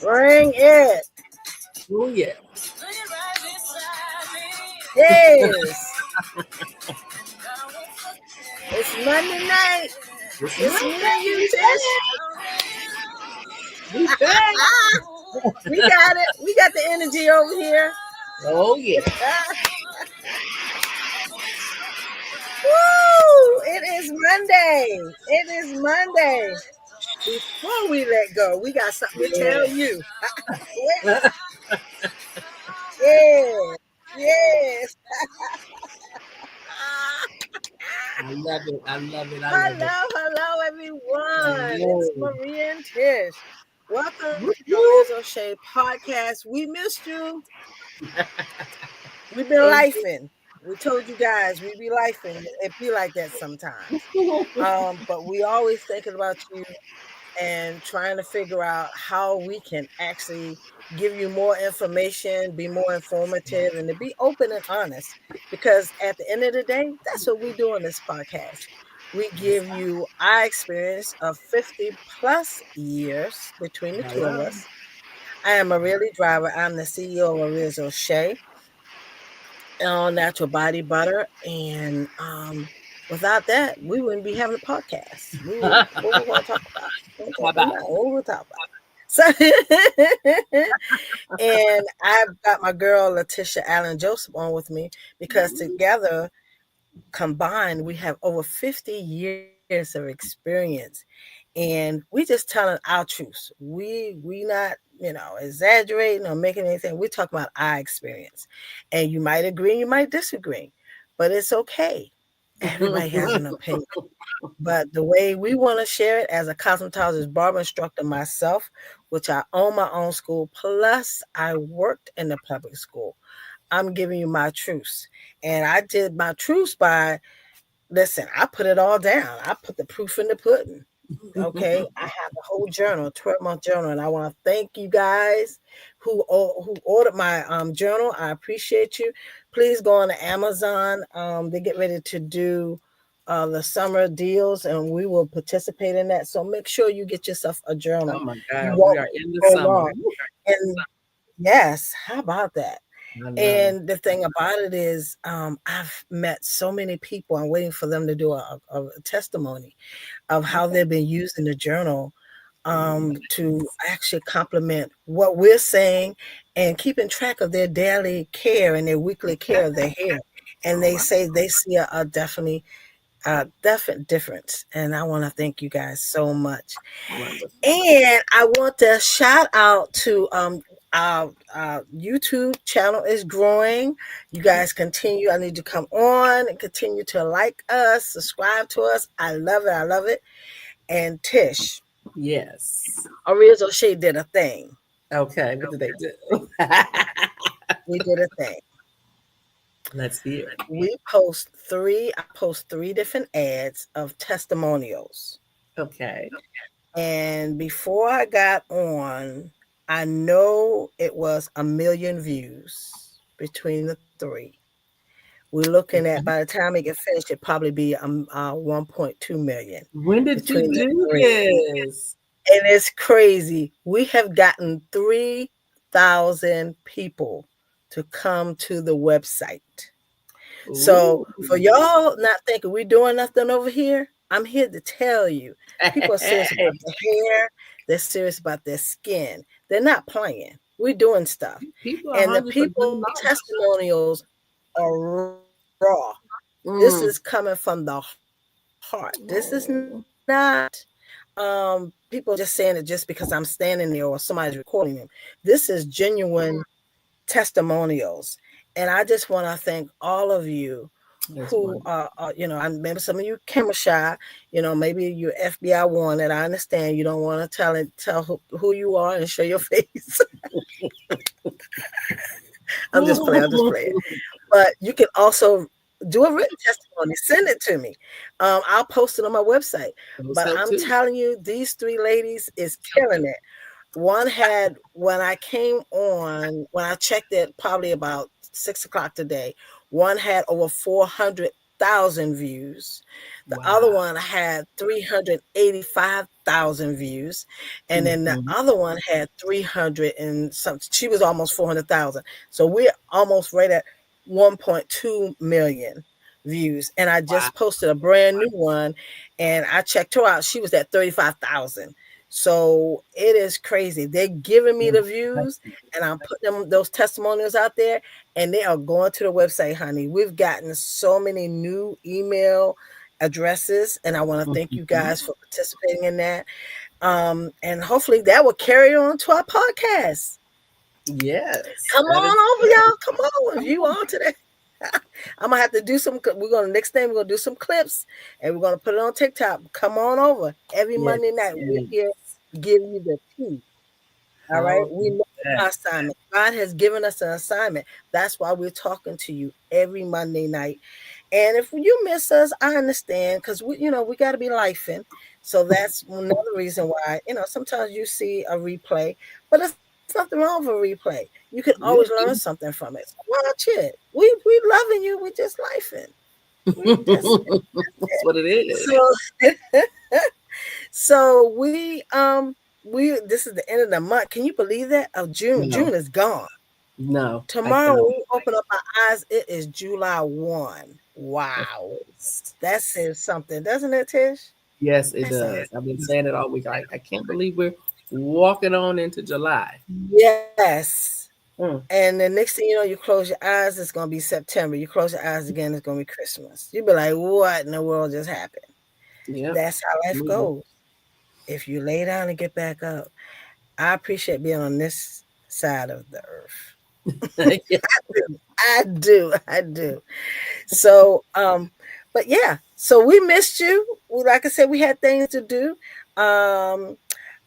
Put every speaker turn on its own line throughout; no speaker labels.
Bring it.
Oh yeah.
Yes. It's Monday night.
It's
It's
Monday.
me and you,
We
Tish.
back. We back.
We got it. We got the energy over here.
Oh yeah.
Woo! It is Monday. It is Monday. Before we let go, we got something to tell
Yeah.
you. Yes. Yes.
I love it. I love it. I love it.
Hello,
I
everyone. It's
know.
Maria and Tish. Welcome
Whoop,
to the
whoop.
Riz O'Shea podcast. We missed you. We've been
Thank
lifing. We told you guys we be lifing. It be like that sometimes.
you.
But we always thinking about you and trying to figure out how we can actually give you more information, be more informative, and to be open and honest. Because at the end of the day, that's what we do on this podcast. We give you our experience of 50 plus years between the two of
Hello.
us. I am a really driver. I'm the CEO of Riz O'Shea, All Natural Body Butter. And without that, we wouldn't be having a podcast. What we going to talk about? What we
How
talking
about
about? What we talk about? So, and I've got my girl Letitia Allen Joseph on with me because together combined we have over 50 years of experience, and we just telling our truths. We not exaggerating or making anything. We're talking about our experience, and you might agree, you might disagree, but it's okay. Everybody has an opinion. But the way we want to share it as a cosmetologist barber instructor myself, which I own my own school, plus I worked in the public school, I'm giving you my truths. And I did my truths by, listen, I put it all down. I put the proof in the pudding. Okay, I have a whole journal, 12-month journal, and I want to thank you guys who ordered my journal. I appreciate you. Please go on to Amazon. They get ready to do the summer deals, and we will participate in that. So make sure you get yourself a
Oh
journal.
my
You
God, we
won't
are in the
go
summer.
wrong. And yes, how about that?
I know.
And the thing about it is, I've met so many people. I'm waiting for them to do a testimony of how
Okay.
they've been using the journal to actually complement what we're saying and keeping track of their daily care and their weekly care of their hair. And
All
they
right.
say they see a definite difference. And I want to thank you guys so much.
Wonderful.
And I want to shout out to our YouTube channel is growing. You guys continue. I need to come on and continue to like us, subscribe to us. I love it. I love it. And Tish,
Yes.
Oria O'Shea did a thing.
Okay. What did they do?
We did a thing.
Let's hear.
I post three different ads of testimonials.
Okay.
And before I got on, I know it was 1 million views between the three. We're looking at, by the time it gets finished, it probably be 1.2 million
When did you
between the
do
three.
this?
And it's crazy. We have gotten 3,000 people to come to the website. So
Ooh.
for y'all not thinking we're doing nothing over here, I'm here to tell you. People are serious about their hair. They're serious about their skin. They're not playing. We're doing stuff.
People are
And the
hungry for good
people
knowledge.
testimonials are raw. This
Mm.
is coming from the heart. This is
Oh.
not people just saying it just because I'm standing there or somebody's recording them. This is genuine testimonials. And I just want to thank all of you
That's
who
wonderful.
I maybe some of you camera shy, maybe you're FBI wanted. I understand you don't want to tell who you are and show your face. I'm just playing. But you can also do a written testimony. Send it to me. I'll post it on my website.
Those
But
help
I'm
too.
telling you, these three ladies is killing it. One had, when I came on, when I checked it, probably about 6 o'clock today, one had over 400,000 views. The other
Wow.
one had 385,000 views. And then the
Mhm.
other one had 300 and something. She was almost 400,000. So we're almost right at 1.2 million views. And I
Wow.
just posted a brand new one and I checked her out. She was at 35,000. So it is crazy. They're giving me the views and I'm putting those testimonials out there and they are going to the website, honey. We've gotten so many new email addresses and I want to thank you
Mhm.
guys for participating in that. And hopefully that will carry on to our podcast.
Yes,
Come
that is
on over,
true.
y'all. Come on, if
Come
you
on.
on today. I'm gonna have to do some. We're gonna next thing we're gonna do some clips and we're gonna put it on TikTok. Come on over every
Yes,
Monday night. We're here
yes.
to give you the tea. All right.
How
We
about
know
that?
our assignment. God has given us an assignment. That's why we're talking to you every Monday night. And if you miss us, I understand because we got to be lifing. So that's another reason why, sometimes you see a replay, but there's nothing wrong with a replay. You can always
Yeah.
learn something from it. So watch it. We loving you. We just lifing. We
That's what it is.
so so we this is the end of the month. Can you believe that? Of June.
No,
June is gone.
no, I
Tomorrow
cannot.
when we open up our eyes, it is July 1. Wow.
Yes,
That says something, doesn't it, Tish?
yes, it
That says
does. I've been saying it all week. Like, I can't believe we're walking on into July.
yes.
Mm,
And the next thing you know, you close your eyes, it's gonna be September. You close your eyes again, it's gonna be Christmas. You'll be like, what in the world just happened?
yep,
That's how life
absolutely.
goes. If you lay down and get back up. I appreciate being on this side of the earth.
Yeah.
I do. I do. So, but yeah, so we missed you. Like I said, we had things to do. Um,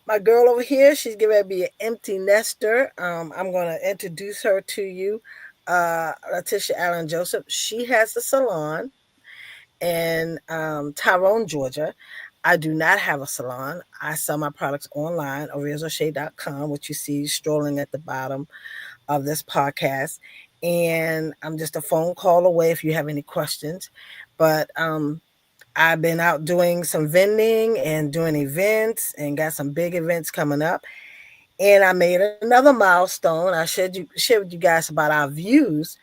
my girl over here, she's going to be an empty nester. I'm going to introduce her to you. Letitia Allen Joseph. She has a salon in Tyrone, Georgia. I do not have a salon. I sell my products online, oriazoshay.com, which you see strolling at the bottom of this podcast. And I'm just a phone call away if you have any questions. But I've been out doing some vending and doing events and got some big events coming up. And I made another milestone. I shared with you guys about our views,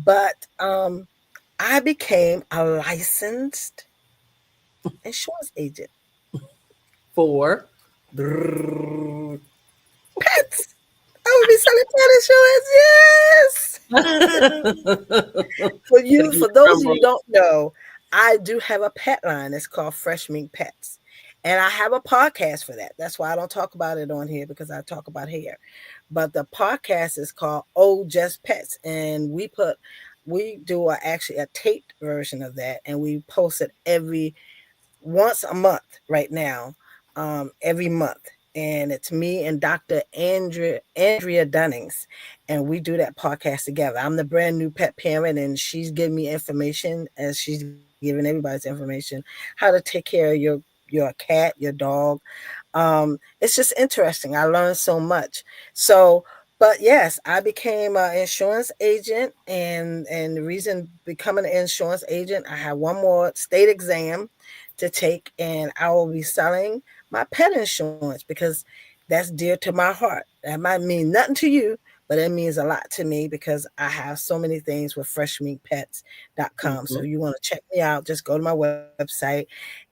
but I became a licensed insurance agent.
For
Pets. I would be selling pet insurance. Yes.
can I get
For
a
those
drum
of you who
roll?
don't know, I do have a pet line. It's called Fresh Mink Pets. And I have a podcast for that. That's why I don't talk about it on here because I talk about hair. But the podcast is called Oh Just Pets. And we do actually a taped version of that and we post it every once a month right now, every month. And it's me and Dr. Andrea Dunnings, and we do that podcast together. I'm the brand new pet parent, and she's giving me information as she's giving everybody's information how to take care of your cat, your dog. It's just interesting. I learned so much. So, but yes, I became an insurance agent, and the reason becoming an insurance agent, I have one more state exam to take, and I will be selling my pet insurance because that's dear to my heart. That might mean nothing to you, but it means a lot to me because I have so many things with freshmeatpets.com. So
Mhm.
if you want to check me out, just go to my website,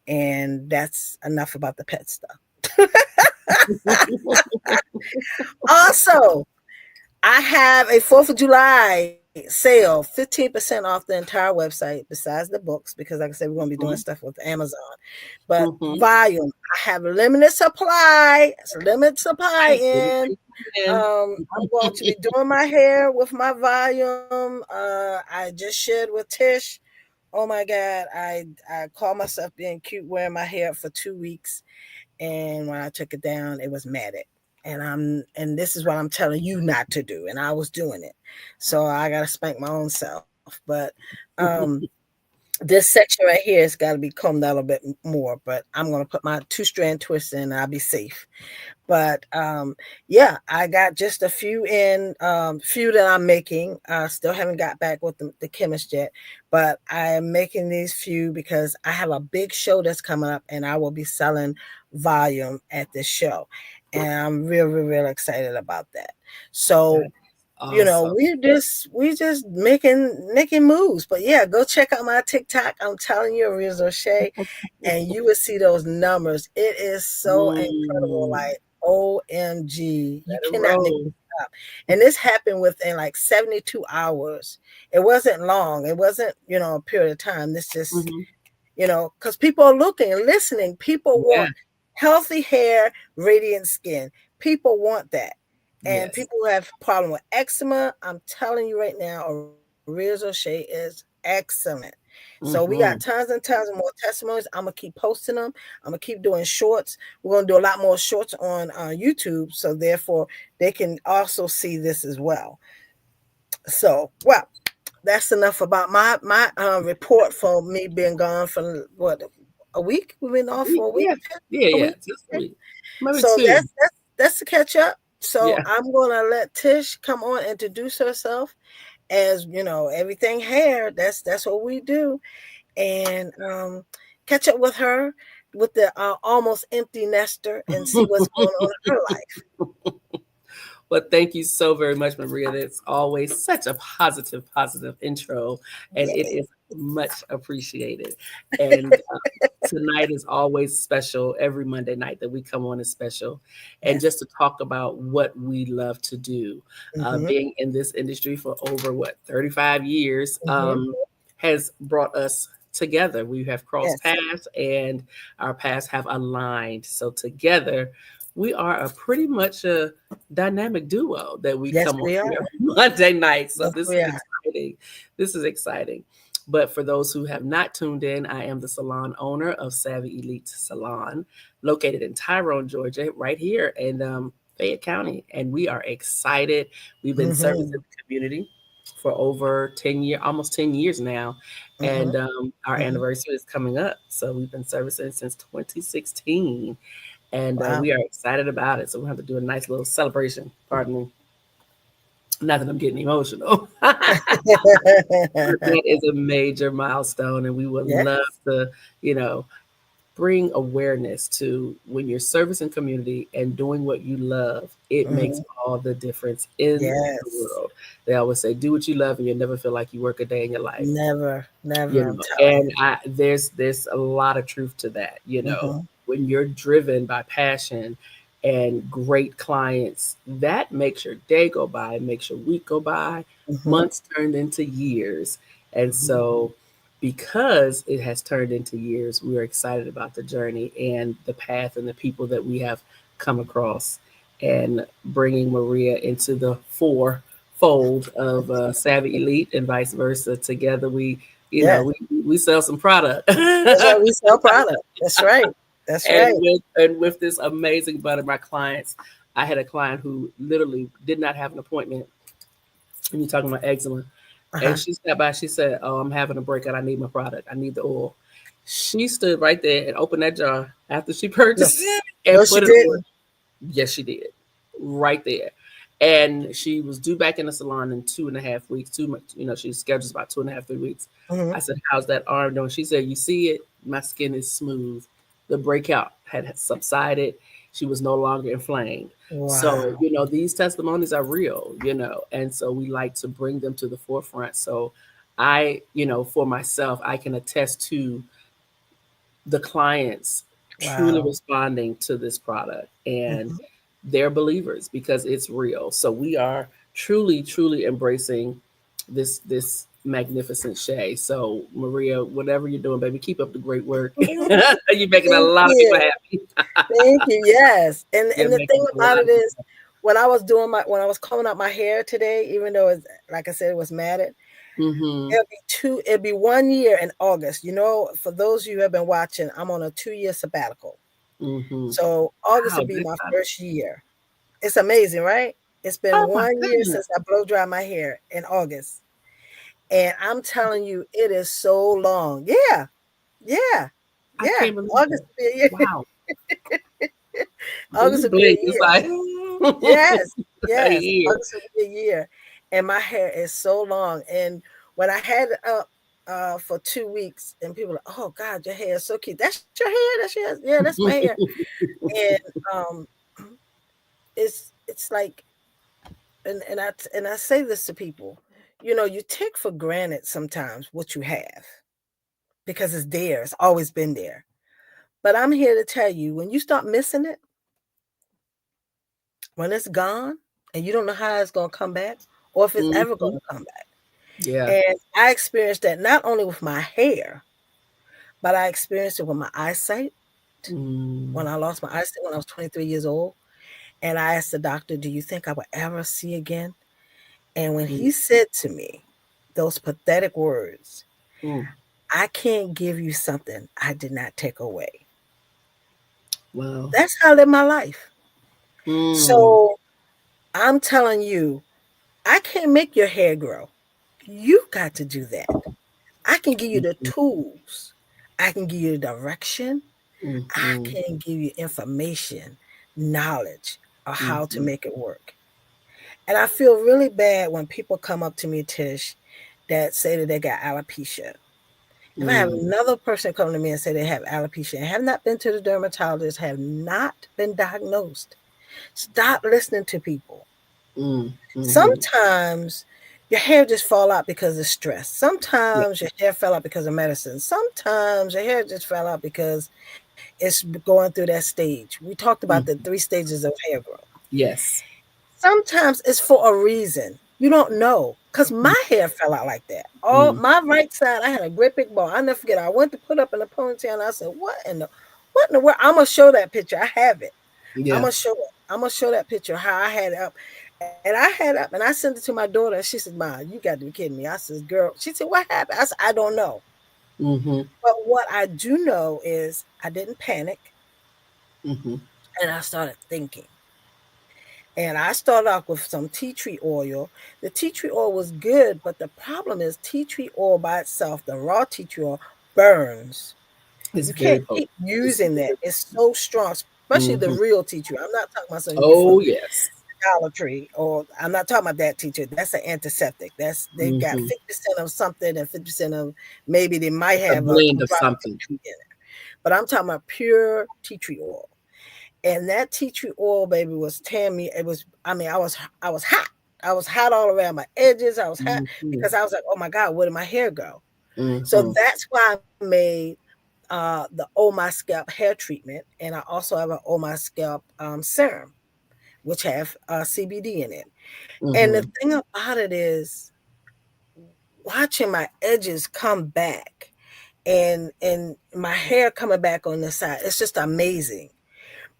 and that's enough about the pet stuff. Also, I have a 4th of July sale, 15% off the entire website besides the books, because like I said, we're going to be doing
Mhm.
stuff with Amazon. But
Mhm.
volume, I have limited supply. It's a limited supply
Okay, get it
in.
in.
I'm going to be doing my hair with my volume. I just shared with Tish. Oh my God, I called myself being cute wearing my hair for 2 weeks, and when I took it down, it was matted. And this is what I'm telling you not to do, and I was doing it, so I got to spank my own self. But um, This section right here has got to be combed out a bit more, but I'm going to put my 2-strand twist in and I'll be safe. But yeah, I got just a few in, few that I'm making. Still haven't got back with the chemist yet, but I am making these few because I have a big show that's coming up and I will be selling volume at this show. And I'm real excited about that. So
That is awesome.
we just making moves. But yeah, go check out my TikTok. I'm telling you, Riz O'Shea, and you will see those numbers. It is so incredible.
Mm,
Like OMG, you
let it
cannot make
roll.
this up. And this happened within like 72 hours. It wasn't long. It wasn't, a period of time. This just,
Hmm.
because people are looking and listening. People
Yeah.
want healthy hair, radiant skin. People want that. And
Yes.
people who have problem with eczema, I'm telling you right now, Aria's O'Shea is excellent. So we got tons
Hmm.
and tons of more testimonies. I'm gonna keep posting them. I'm gonna keep doing shorts. We're gonna do a lot more shorts on YouTube, so therefore they can also see this as well. So, well, that's enough about my report for me being gone for what, a week. We've been off for a week,
Yeah. Yeah.
a
Yeah.
week.
Just a week. Maybe
So
two.
that's to catch up. So
Yeah.
I'm gonna let Tish come on and introduce herself as everything hair. That's what we do, and catch up with her with the almost empty nester and see what's going on in her life.
Well, thank you so very much, Maria. That's always such a positive intro, and it
Yeah.
is much appreciated. And tonight is always special. Every Monday night that we come on is special, and
Yes.
just to talk about what we love to do.
Mm-hmm.
Being in this industry for over 35 years
Mm-hmm.
has brought us together. We have crossed
Yes.
paths, and our paths have aligned. So together, we are a pretty much a dynamic duo that we
Yes,
come on
we are.
here every Monday night. So
Yes,
this
we
is
are.
exciting. This is exciting. But for those who have not tuned in, I am the salon owner of Savvy Elite Salon, located in Tyrone, Georgia, right here in Fayette County. And we are excited. We've been servicing
Mm-hmm.
the community for over 10 years, almost 10 years now.
Mm-hmm.
And our
Mm-hmm.
anniversary is coming up. So we've been servicing since 2016. And
Wow.
we are excited about it. So we'll have to do a nice little celebration. Pardon me. Not that I'm getting emotional. That is a major milestone, and we would
Yes.
love to, you know, bring awareness to when you're servicing community and doing what you love, it makes
Mm-hmm.
all the difference in the
Yes.
world. They always say, do what you love, and you'll never feel like you work a day in your life.
Never,
You
never. I'm
know,
telling
and there's a lot of truth to that.
you. Mm-hmm.
When you're driven by passion and great clients, that makes your day go by, makes your week go by,
Mm-hmm.
months turned into years. And
Mm-hmm.
so because it has turned into years, we are excited about the journey and the path and the people that we have come across, and bringing Maria into the fold of Savvy Elite and vice versa. Together,
Yes.
we sell some product.
That's right. We sell product. That's right. That's
And
right.
with this amazing butter, my clients, I had a client who literally did not have an appointment. And you're talking about eczema, and
Uh-huh.
she stepped by. She said, "Oh, I'm having a breakout. I need my product. I need the oil." She stood right there and opened that jar after she
No,
purchased it
no,
and
she
put it on.
didn't.
Yes, she did. Right there. And she was due back in the salon in 2.5 weeks. Too much, she schedules about 2.5, 3 weeks.
Mm-hmm.
I said, "How's that arm doing?" She said, "You see it? My skin is smooth. The breakout had subsided. She was no longer inflamed." So,
Wow.
these testimonies are real, and so we like to bring them to the forefront. So for myself, I can attest to the clients truly
Wow.
responding to this product, and
Mm-hmm.
they're believers because it's real. So we are truly embracing this magnificent Shay. So Maria, whatever you're doing, baby, keep up the great work. You're making a
Thank
lot of people
you.
happy.
Thank you. Yes. And
You're
the thing
making a
about
lot
it
of
is
people
when I was combing up my hair today, even though it's like I said, it was matted,
happy. Mm-hmm.
it'll be 1 year in August. For those of you who have been watching, I'm on a 2-year sabbatical.
Mm-hmm.
So August will
Wow,
be
big
my
time.
first year. It's amazing, right? It's been
Oh my
1 year
goodness.
since I blow dry my hair in August. And I'm telling you, it is so long. Yeah, yeah,
I
yeah.
can't believe
August
that.
will be a year.
Wow. When
August
you
will be a
blink, it's
year.
like
Yes,
a
yes.
year.
August will be a year. And my hair is so long. And when I had it up for 2 weeks, and people are like, oh God, your hair is so cute. That's your hair. That's your Yeah, that's my hair. And um, it's like, and I say this to people, you take for granted sometimes what you have because it's there. It's always been there. But I'm here to tell you, when you start missing it, when it's gone, and you don't know how it's gonna come back, or if it's ever
Hmm.
gonna come back.
Yeah.
And I experienced that not only with my hair, but I experienced it with my eyesight.
Mm,
When I lost my eyesight when I was 23 years old, and I asked the doctor, "Do you think I will ever see again?" And when
mm,
he said to me those pathetic words,
mm.
"I can't give you something I did not take away."
Wow.
That's how I live my life.
Mm,
So I'm telling you, I can't make your hair grow. You got to do that. I can give you the
mhm,
tools. I can give you the direction. I
mhm,
can give you information, knowledge of how to
mhm,
make it work. And I feel really bad when people come up to me, Tish, that say that they got alopecia. If I have
mm,
another person come to me and say they have alopecia and have not been to the dermatologist, have not been diagnosed, stop listening to people.
mm, mhm.
Sometimes your hair just fall out because of stress.
Yeah.
Sometimes your hair fell out because of medicine. Sometimes your hair just fell out because it's going through that stage. We talked about the
Mhm.
3 stages of hair growth.
Yes.
Sometimes it's for a reason. You don't know. Because
Mm,
my hair fell out like that. All
mm.
my right side, I had a great big ball. I never forget. I went to put up in a ponytail and I said, what in the world? I'm gonna show that picture. I have it. I'm
Yeah.
gonna show it. I'm gonna show that picture how I had it up. And I had it up and I sent it to my daughter and she said, Ma, you got to be kidding me. I said, girl, she said, what happened? I said, I don't know.
Mhm,
But what I do know is I didn't panic
mhm,
and I started thinking. And I started off with some tea tree oil. The tea tree oil was good, but the problem is tea tree oil by itself, the raw tea tree oil, burns.
it's
You
very
can't
potent.
keep
It's
using that. It's so strong, especially the
mhm.
real tea tree. I'm not talking about something you get from
Oh, yes.
Dollar Tree, or I'm not talking about that tea tree. That's an antiseptic. They got
Mhm.
50% of something and 50% of maybe they might
It's a
have a
blend of
drop of tea
something.
tree in it. But I'm talking about pure tea tree oil. And that tea tree oil, baby, was tearing me. It was, I mean, I was hot. I was hot all around my edges. I was hot
Mhm,
because I was like, oh my God, where did my hair go? So
mhm,
that's why I made the Oh My Scalp hair treatment. And I also have an Oh My Scalp serum, which have CBD in it. And the
mhm,
thing about it is watching my edges come back and my hair coming back on the side. It's just amazing.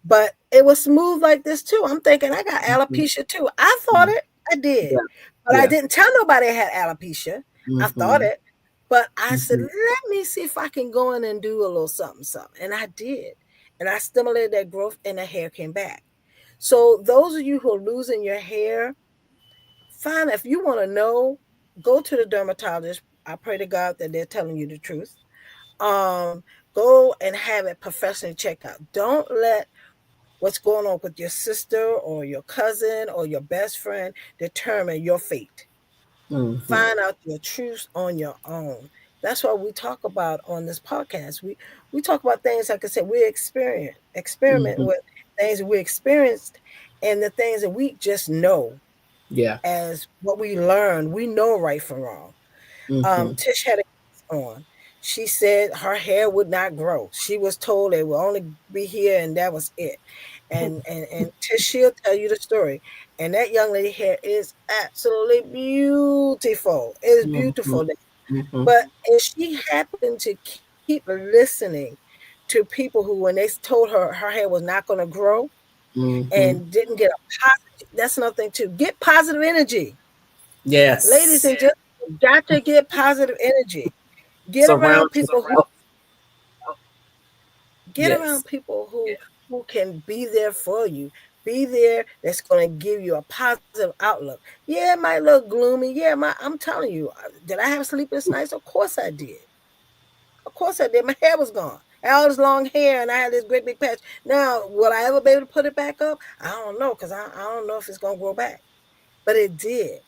But it was smooth like this too. I'm thinking I got
mhm,
alopecia too. I thought
mhm.
it. I did.
Yeah,
But I
yeah.
didn't tell nobody I had alopecia. I thought
Mhm,
it. But I said,
mhm,
let me see if I can go in and do a little something, something. And I did. And I stimulated that growth and the hair came back. So those of you who are losing your hair, fine. If you want to know, go to the dermatologist. I pray to God that they're telling you the truth. Um, Go and have it professionally checked out. Don't let what's going on with your sister or your cousin or your best friend determine your fate.
mhm,
Find out your truths on your own. That's what we talk about on this podcast. We talk about things, like I said, we experiment
mhm.
with things that we experienced and the things that we just know
Yeah.
as what we learned. We know right from wrong.
Mhm,
Tish had a guest on. She said her hair would not grow. She was told it will only be here and that was it. And Tish, she'll tell you the story. And that young lady hair is absolutely beautiful. It is
mhm,
beautiful.
mhm,
But if she happened to keep listening to people who, when they told her hair was not going to grow
mhm.
and didn't get a positive, that's another thing too. Get positive energy. Ladies
Yes.
and gentlemen, you got to get positive energy. Get
Surround
around people who
yourself.
get around
Yes.
people who can be there for you. Be there. That's going to give you a positive outlook. Yeah, it might look gloomy. Yeah, I'm telling you, did I have sleepless nights? Of course I did. Of course I did. My hair was gone. I had all this long hair and I had this great big patch. Now, will I ever be able to put it back up? I don't know because I don't know if it's going to grow back. But it did.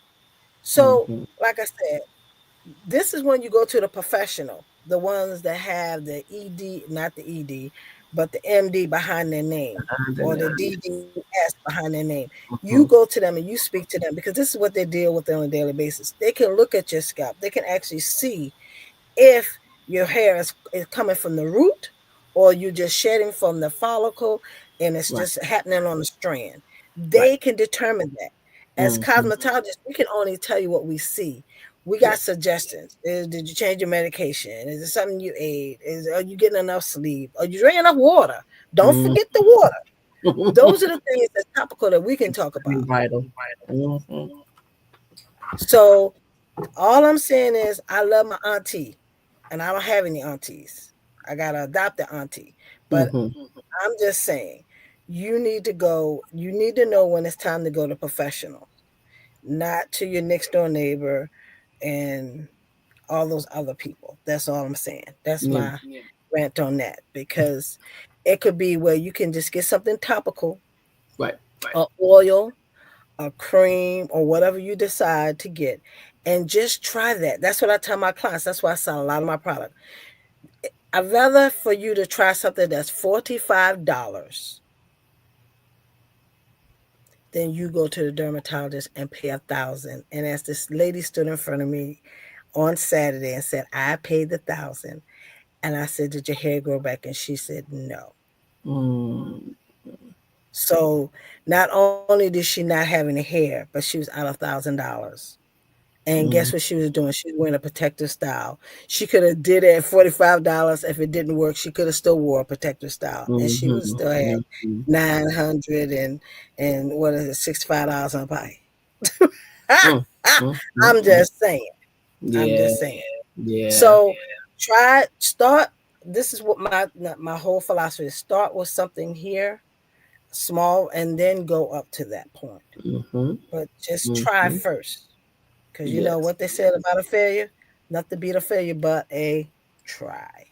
So,
Mm-hmm.
like I said, this is when you go to the professional, the ones that have the ED, not the ED, but the MD behind their name
And then
or the
yes.
DDS behind their name. You
Mm-hmm.
go to them and you speak to them because this is what they deal with on a daily basis. They can look at your scalp. They can actually see if your hair is coming from the root or you're just shedding from the follicle and it's
Right.
just happening on the strand.
Right.
They can determine that. As
Mm-hmm.
cosmetologists, we can only tell you what we see. We got
Yes.
suggestions. Did you change your medication? Is it something you ate? Are you getting enough sleep? Are you drinking enough water? Don't
Mm-hmm.
forget the water. Those are the things that's topical that we can talk about.
Extremely vital. Mm-hmm.
So all I'm saying is I love my auntie, and I don't have any aunties. I got to adopt an auntie. But
Mm-hmm.
I'm just saying, you need to go, you need to know when it's time to go to professional, not to your next door neighbor and all those other people. That's all I'm saying. That's
Yeah.
my rant on that because it could be where you can just get something topical,
Right.
a oil, a cream, or whatever you decide to get, and just try that. That's what I tell my clients. That's why I sell a lot of my product. I'd rather for you to try something that's $45 than you go to the dermatologist and pay 1,000. And as this lady stood in front of me on Saturday and said, I paid the 1,000. And I said, did your hair grow back? And she said, no.
Mm.
So not only did she not have any hair, but she was out of $1,000. And guess
Mm.
what she was doing? She was wearing a protective style. She could have did it at $45. If it didn't work, she could have still wore a protective style, and she would
Mm-hmm.
still had
Mm-hmm.
900 and what is it, $65 on her pocket. I'm
Mm-hmm.
just saying. I'm
Yeah.
just saying.
Yeah.
So start. This is what my whole philosophy is: start with something here, small, and then go up to that point.
Mm-hmm.
But just try
Mm-hmm.
first. Because you know
Yes.
what they said about a failure? Nothing beat a failure but a try.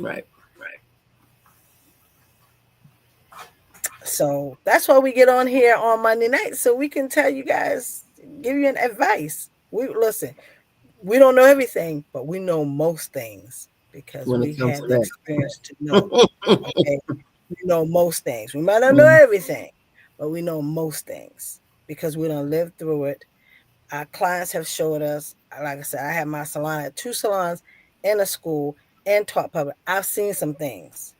Right.
So that's why we get on here on Monday night. So we can tell you guys, give you an advice. We listen, we don't know everything, but we know most things because
When it
we
comes
had
to
the
that.
experience to know. Okay. We know most things. We might not know
Mm.
everything, but we know most things because we don't live through it. Our clients have showed us, like I said, I have my salon at two salons and a school and taught public. I've seen some things.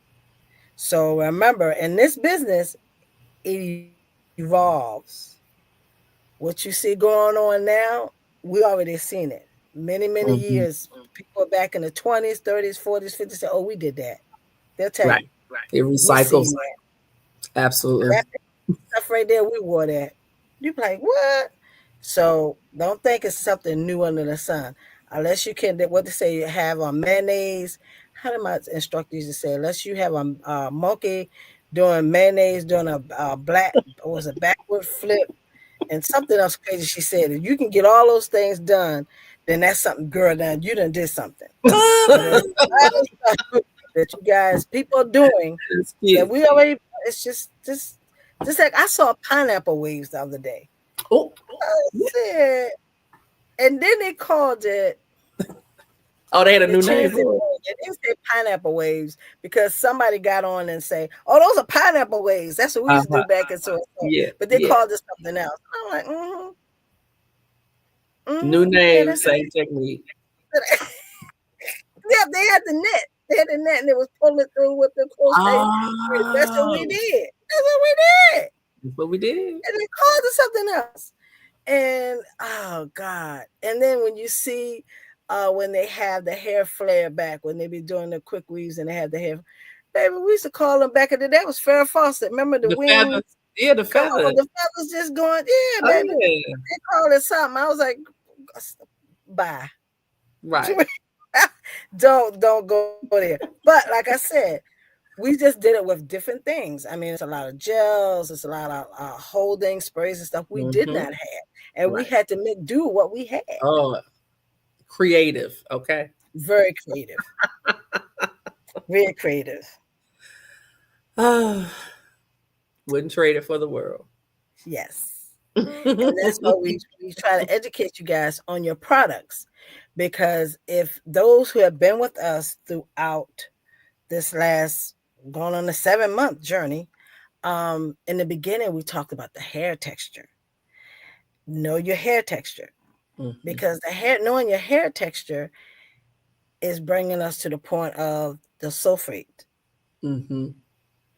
So remember, in this business, it evolves. What you see going on now, we already seen it. Many, many
Mm-hmm.
years, people back in the 20s, 30s, 40s, 50s say, oh, we did that. They'll tell
Right.
you,
It
we seen
recycles.
that.
Absolutely.
That stuff right there, we wore that. You be like, what? So don't think it's something new under the sun. Unless you can, what they say, you have a mayonnaise. How did my instructor used to say? Unless you have a monkey doing mayonnaise, doing a black, what was a backward flip, and something else crazy she said. If you can get all those things done, then that's something, girl, done. You done did something. But there's a lot of stuff that you guys, people are doing
It's
that
cute.
we already, it's just like I saw pineapple waves the other day.
Oh,
I said, and then they called it,
oh, they had a
they
new name
changed the
for it.
name. They didn't say pineapple waves because somebody got on and say, "Oh, those are pineapple waves." That's what we used to
Uh-huh.
do back in Source.
Yeah.
But they
Yeah.
called it something else. I'm like,
New
yeah,
name,
that's it.
same technique.
Yeah, they had the net. They had the net, and they was pulling it through with the crochet. That's what we
Oh,
did. That's what we did.
that's what we did.
And they called it something else. And oh God. And then when you see when they have the hair flare back, when they be doing the quick weaves and they have the hair, baby, we used to call them back in the day. It was Farrah Fawcett. Remember the
The
wings?
feathers. Yeah, the
Come on,
feathers.
the feathers just going, yeah,
Oh
baby.
yeah.
They call it something. I was like, bye.
Right.
Don't go there. But like I said, we just did it with different things. I mean, it's a lot of gels, it's a lot of holding sprays and stuff we did
Mm-hmm.
not have, and we
Right.
had to make do what we had.
Oh, creative. Okay.
Very creative, very creative.
Ah, wouldn't trade it for the world.
Yes. And that's why we try to educate you guys on your products, because if those who have been with us throughout this last going on a 7-month journey, in the beginning we talked about the hair texture. Know your hair texture,
Mm-hmm.
because the hair knowing your hair texture is bringing us to the point of the sulfate,
Mm-hmm.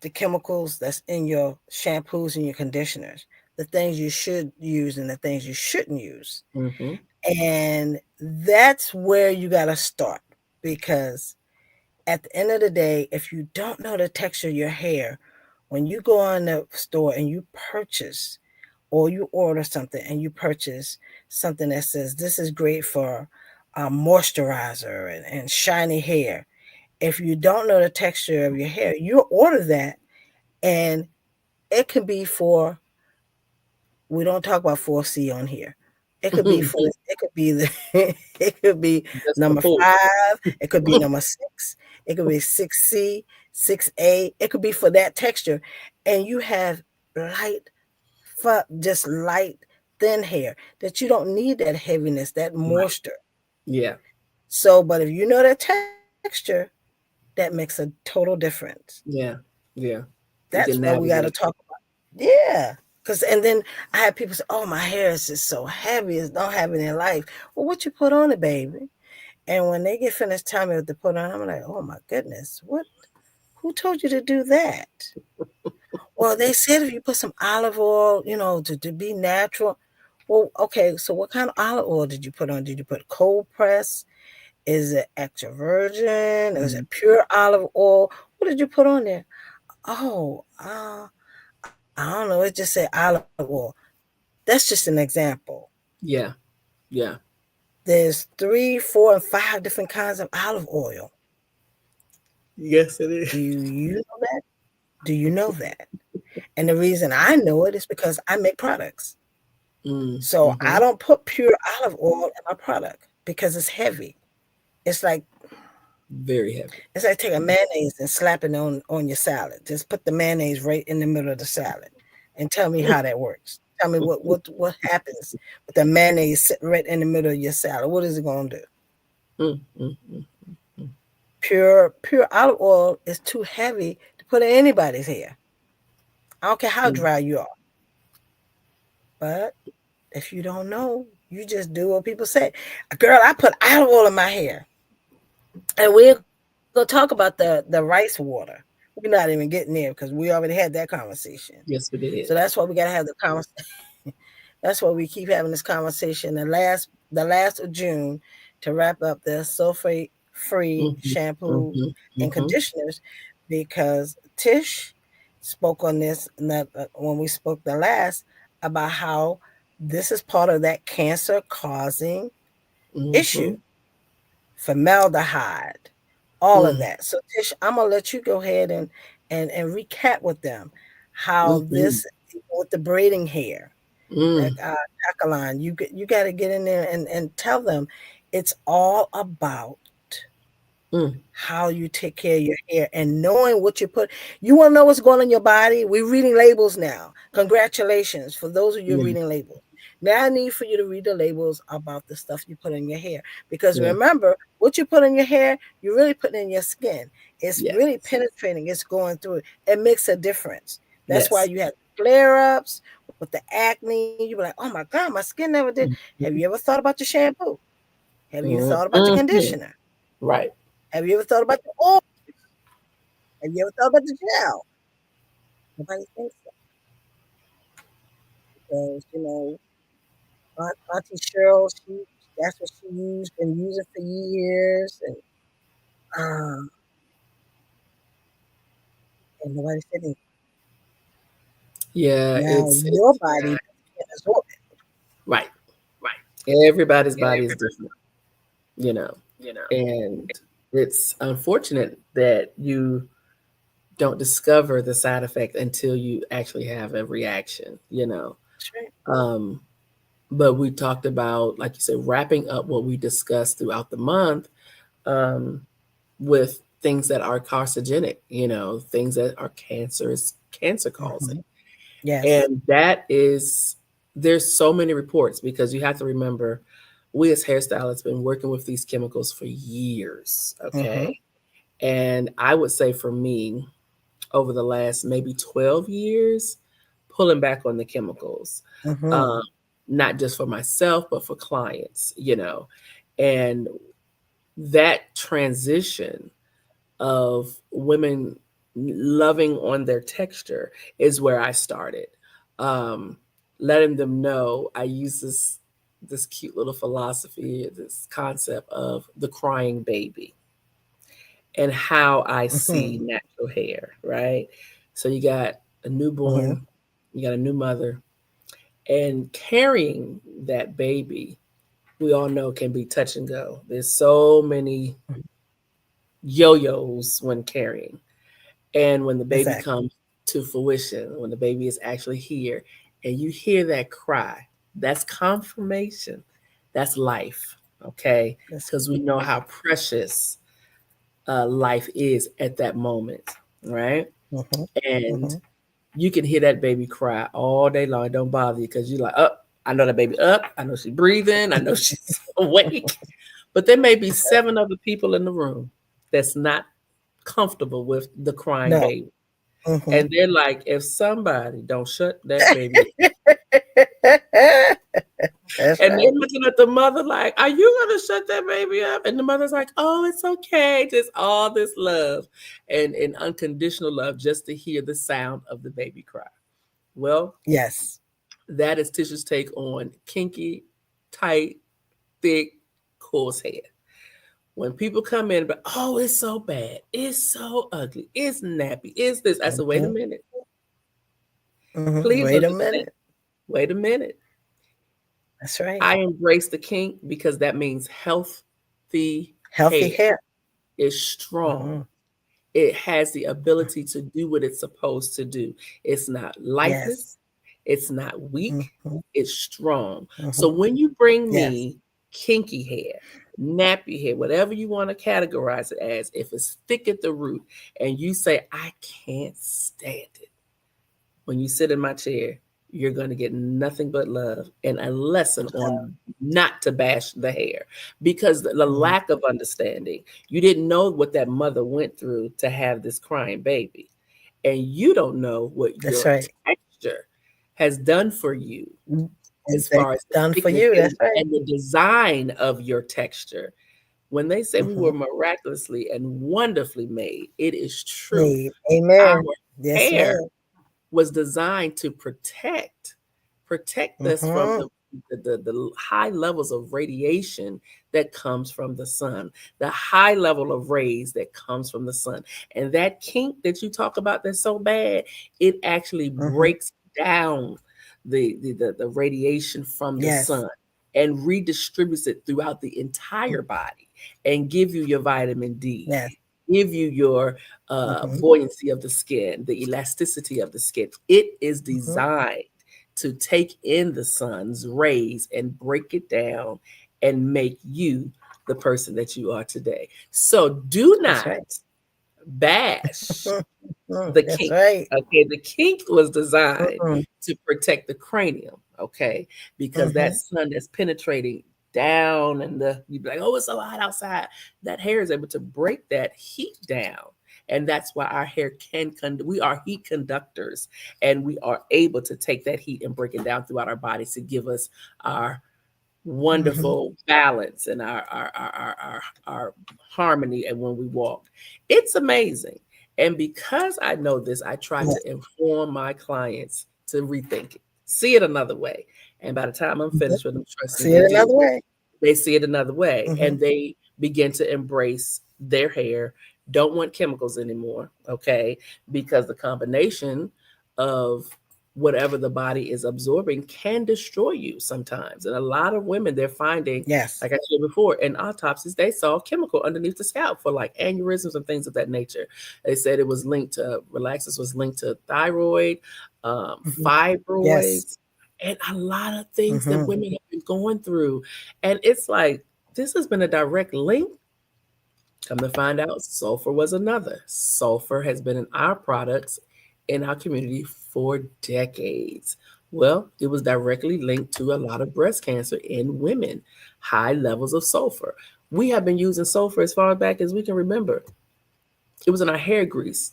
the chemicals that's in your shampoos and your conditioners, the things you should use and the things you shouldn't use.
Mm-hmm.
And that's where you got to start, because at the end of the day, if you don't know the texture of your hair, when you go on the store and you purchase or you order something and you purchase something that says this is great for moisturizer and shiny hair, if you don't know the texture of your hair, you order that, and it can be for, we don't talk about 4C on here. It could be for, it could be the it could be
Just the
number
pool.
5, it could be number 6, it could be 6C, 6A, it could be for that texture. And you have light, just light, thin hair that you don't need that heaviness, that
Right.
moisture.
Yeah.
So, but if you know that texture, that makes a total difference.
Yeah. Yeah. You
That's
can
why we got to
navigate.
talk. Yeah. Cause and then I had people say, "Oh, my hair is just so heavy; it don't have any life." Well, what you put on it, baby? And when they get finished telling me what to put on, I'm like, "Oh my goodness, what? Who told you to do that?" Well, they said if you put some olive oil, to be natural. Well, okay, so what kind of olive oil did you put on? Did you put cold press? Is it extra virgin? Is
Mm.
it pure olive oil? What did you put on there? Oh, I don't know. It just said olive oil. That's just an example.
Yeah. Yeah.
There's 3, 4, and 5 different kinds of olive oil.
Yes, it is.
Do you know that? Do you know that? And the reason I know it is because I make products. So I
Mm-hmm.
don't put pure olive oil in my product because it's heavy. It's like
Very heavy.
it's like taking mayonnaise and slapping it on your salad. Just put the mayonnaise right in the middle of the salad, and tell me how that works. Tell me what happens with the mayonnaise sitting right in the middle of your salad. What is it gonna do?
Mm-hmm.
Pure olive oil is too heavy to put in anybody's hair. I don't care how dry you are. But if you don't know, you just do what people say. Girl, I put olive oil in my hair. And we're gonna talk about the rice water. We're not even getting there because we already had that conversation.
Yes, we
So
did.
that's why we gotta have the conversation. That's why we keep having this conversation. The last of June, to wrap up the sulfate free
Mm-hmm.
shampoos
Mm-hmm.
and
Mm-hmm.
conditioners, because Tish spoke on this when we spoke the last, about how this is part of that cancer causing issue,
Mm-hmm.
formaldehyde, all of
Mm.
that. So Tish, I'm gonna let you go ahead and recap with them how
Mm-hmm.
this, with the braiding hair,
Mm.
that Jacqueline, you got to get in there and tell them it's all about
Mm.
how you take care of your hair and knowing what you put. You want to know what's going on in your body? We're reading labels now. Congratulations for those of you
Yeah.
reading labels. Now I need for you to read the labels about the stuff you put in your hair, because
Yeah.
remember, what you put in your hair, you're really putting in your skin. It's
Yes.
really penetrating. It's going through it. It makes a difference. That's why
Yes.
you have flare ups with the acne. You be like, oh my God, my skin never did. Have you ever thought about your shampoo? Have you thought about your
Mm-hmm.
conditioner?
Right.
Have you ever thought about the oil? Have you ever thought about the gel? Nobody thinks so, because Auntie Cheryl, that's what she used, been using for years, um, and nobody said anything.
Yeah.
Now
It's
your body can absorb
right. Everybody's body is different, you know, and it's unfortunate that you don't discover the side effect until you actually have a reaction.
That's right.
Um, but we talked about, like you said, wrapping up what we discussed throughout the month, um, with things that are carcinogenic, things that are cancerous, cancer causing.
Hmm. Yes.
And there's so many reports, because you have to remember, we as hairstylists been working with these chemicals for years,
Hmm.
okay? And I would say for me, over the last maybe 12 years, pulling back on the chemicals,
Hmm.
um, not just for myself, but for clients. And that transition of women loving on their texture is where I started. Um, Letting them know I use this cute little philosophy, this concept of the crying baby, and how I see
Hmm.
natural hair, right? So you got a
Hmm.
newborn, you got a new mother, and carrying that baby, we all know, can be touch and go. There's so many yo-yos when carrying. And when the baby
Exactly.
comes to fruition, when the baby is actually here, and you hear that cry, that's confirmation. That's life, okay?
That's
Because we know
right.
how precious life is at that moment, right?
Hmm.
And
Hmm.
you can hear that baby cry all day long. It don't bother you, because you're like, oh, I know that baby up. I know she's breathing. I know she's awake. But there may be seven other people in the room that's not comfortable with the crying
No.
baby.
Hmm.
And they're like, if somebody don't shut that baby up.
That's
And they're
right.
looking at the mother like, are you gonna shut that baby up? And the mother's like, oh, it's okay. Just all this love and unconditional love, just to hear the sound of the baby cry. Well,
Yes.
that is Tish's take on kinky, tight, thick, coarse hair. When people come in, but oh, it's so bad, it's so ugly, it's nappy, it's this. I said, wait a
Hmm.
minute,
Hmm.
please
Wait a
understand.
minute.
Wait a minute.
That's right.
I embrace the kink because that means healthy
Healthy
hair
hair.
is strong.
Hmm.
It has the ability to do what it's supposed to do. It's not
Yes.
lifeless, it's not weak,
Hmm.
it's strong. So
Hmm.
when you bring
Yes.
me kinky hair, nappy hair, whatever you want to categorize it as, if it's thick at the root and you say, I can't stand it, when you sit in my chair, you're going to get nothing but love and a lesson on not to bash the hair, because the
Mhm.
lack of understanding, you didn't know what that mother went through to have this crying baby. And you don't know what
That's
your
right.
texture has done for you,
Mm.
as
That's
far as the
done for
thickness
you.
and,
That's right.
and the design of your texture. When they say we
Hmm.
were miraculously and wonderfully made, it is true.
Made.
Our
Amen. Yes,
hair
ma'am.
was designed to protect us from
Hmm.
the high levels of radiation that comes from the sun, the high level of rays that comes from the sun. And that kink that you talk about that's so bad, it actually
Hmm.
breaks down the radiation from the
Yes.
sun and redistributes it throughout the entire body and give you your vitamin D,
Yes.
give you your
Hmm.
buoyancy of the skin, the elasticity of the skin. It is
Hmm.
designed to take in the sun's rays and break it down and make you the person that you are today. So do
That's
not
right.
bash
Mhm.
the
That's
kink.
right.
Okay, the kink was designed
Hmm.
to protect the cranium. Okay, because that
Hmm.
sun that's penetrating down, and you'd be like, oh, it's so hot outside. That hair is able to break that heat down, and that's why our hair we are heat conductors, and we are able to take that heat and break it down throughout our bodies to give us our
Hmm.
wonderful balance and our harmony. And when we walk, it's amazing. And because I know this, I try
Yes.
to inform my clients to rethink it, see it another way. And by the time I'm
Mhm.
finished with them, trust me,
See
they
it
do.
another way.
They see it another way,
Hmm.
and they begin to embrace their hair, don't want chemicals anymore, okay? Because the combination of whatever the body is absorbing can destroy you sometimes. And a lot of women, they're finding,
Yes.
like I said before, in autopsies, they saw chemical underneath the scalp for like aneurysms and things of that nature. They said it was linked to, relaxers was linked to thyroid,
Hmm. Yes.
fibroids, and a lot of things that
Hmm.
women have been going through. And it's like, this has been a direct link. Come to find out, sulfur was another. Sulfur has been in our products in our community for decades. Well, it was directly linked to a lot of breast cancer in women, high levels of sulfur. We have been using sulfur as far back as we can remember. It was in our hair grease.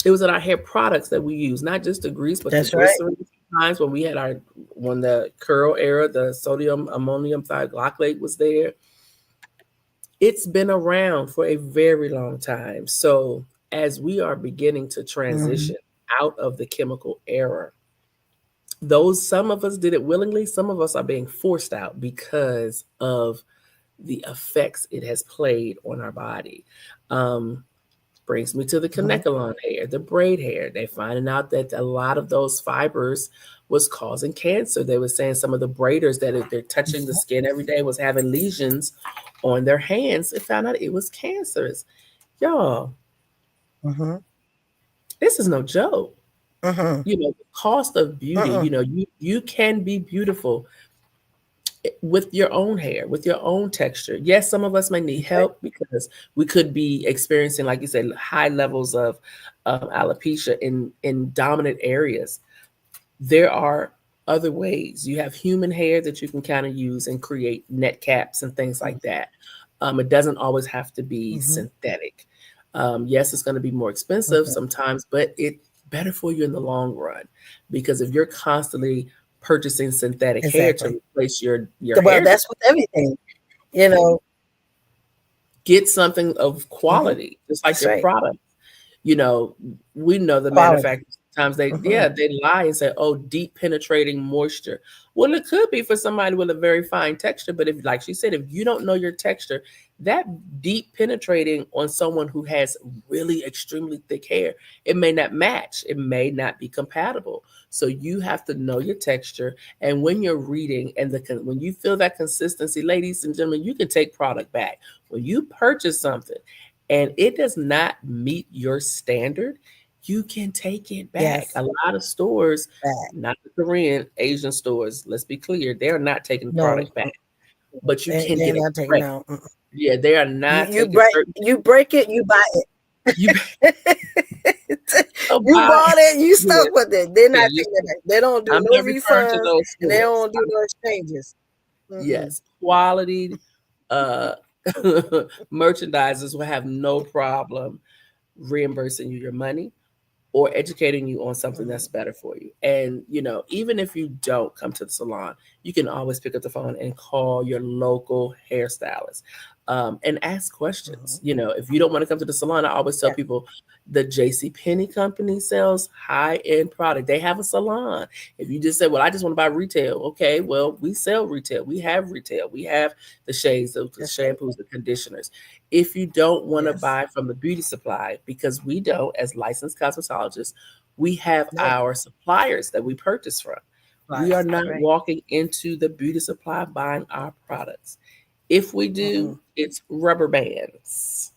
It was in our hair products that we use, not just the grease, but the
That's right.
glycerin. Times when we had our, when the curl era, the sodium ammonium thioglycolate was there, it's been around for a very long time. So as we are beginning to
Hmm.
transition out of the chemical era, those, some of us did it willingly, some of us are being forced out because of the effects it has played on our body. Um, Brings me to the
Hmm.
connecalon hair, the braid hair. They're finding out that a lot of those fibers was causing cancer. They were saying some of the braiders that if they're touching the skin every day was having lesions on their hands. They found out it was cancerous. Y'all,
Hmm.
this is no joke.
Hmm.
You know, the cost of beauty,
Hmm.
you know, you can be beautiful with your own hair, with your own texture. Yes, some of us may need
Right.
help because we could be experiencing, like you said, high levels of alopecia in dominant areas. There are other ways. You have human hair that you can kind of use and create net caps and things like that. It doesn't always have to be
Hmm.
synthetic. Yes, it's going to be more expensive
Hmm.
sometimes, but it's better for you in the long run because if you're constantly purchasing synthetic hair to
Exactly.
replace your
Well,
hair,
that's with everything, you know.
get something of
Hmm.
quality, just like
That's
your
right.
product. You know, we know the
Quality.
manufacturers sometimes they,
Hmm.
yeah, they lie and say, oh, deep penetrating moisture. Well, it could be for somebody with a very fine texture, but if, like she said, if you don't know your texture, that deep penetrating on someone who has really extremely thick hair, it may not match. It may not be compatible. So you have to know your texture. And when you're reading and when you feel that consistency, ladies and gentlemen, you can take product back. When you purchase something and it does not meet your standard, you can take it back.
Yes.
A lot of stores,
Back.
not the Korean, Asian stores, let's be clear, they're not taking the
No,
product back, but you can
they're
get a
not taking
credit.
out. Mm-mm.
Yeah, they are
You
not
you
taking
break
certain
you break it, you buy
you
it.
so
You
buy.
bought it, you
Yeah,
stuck with it. They're
yeah.
not taking it back. They don't do
I'm
no
not referring to
refunds
those
and they
stores.
don't do no exchanges. Mm-mm.
Yes, quality uh merchandisers will have no problem reimbursing you your money or educating you on something
Mhm.
that's better for you. And, you know, even if you don't come to the salon, you can always pick up the phone and call your local hairstylist and ask questions.
Mhm.
You know, if you don't want to come to the salon, I always tell
Yes.
people the J.C. Penney company sells high end product. They have a salon. If you just say, well, I just want to buy retail, okay, well, we sell retail. We have retail. We have the shades, the
That's right.
shampoos, the conditioners. If you don't want to
Yes.
buy from the beauty supply, because we don't, as licensed cosmetologists, we have
No.
our suppliers that we purchase from. We are
Lies.
not
Right.
walking into the beauty supply buying our products. If we do,
Mm-mm.
it's rubber bands.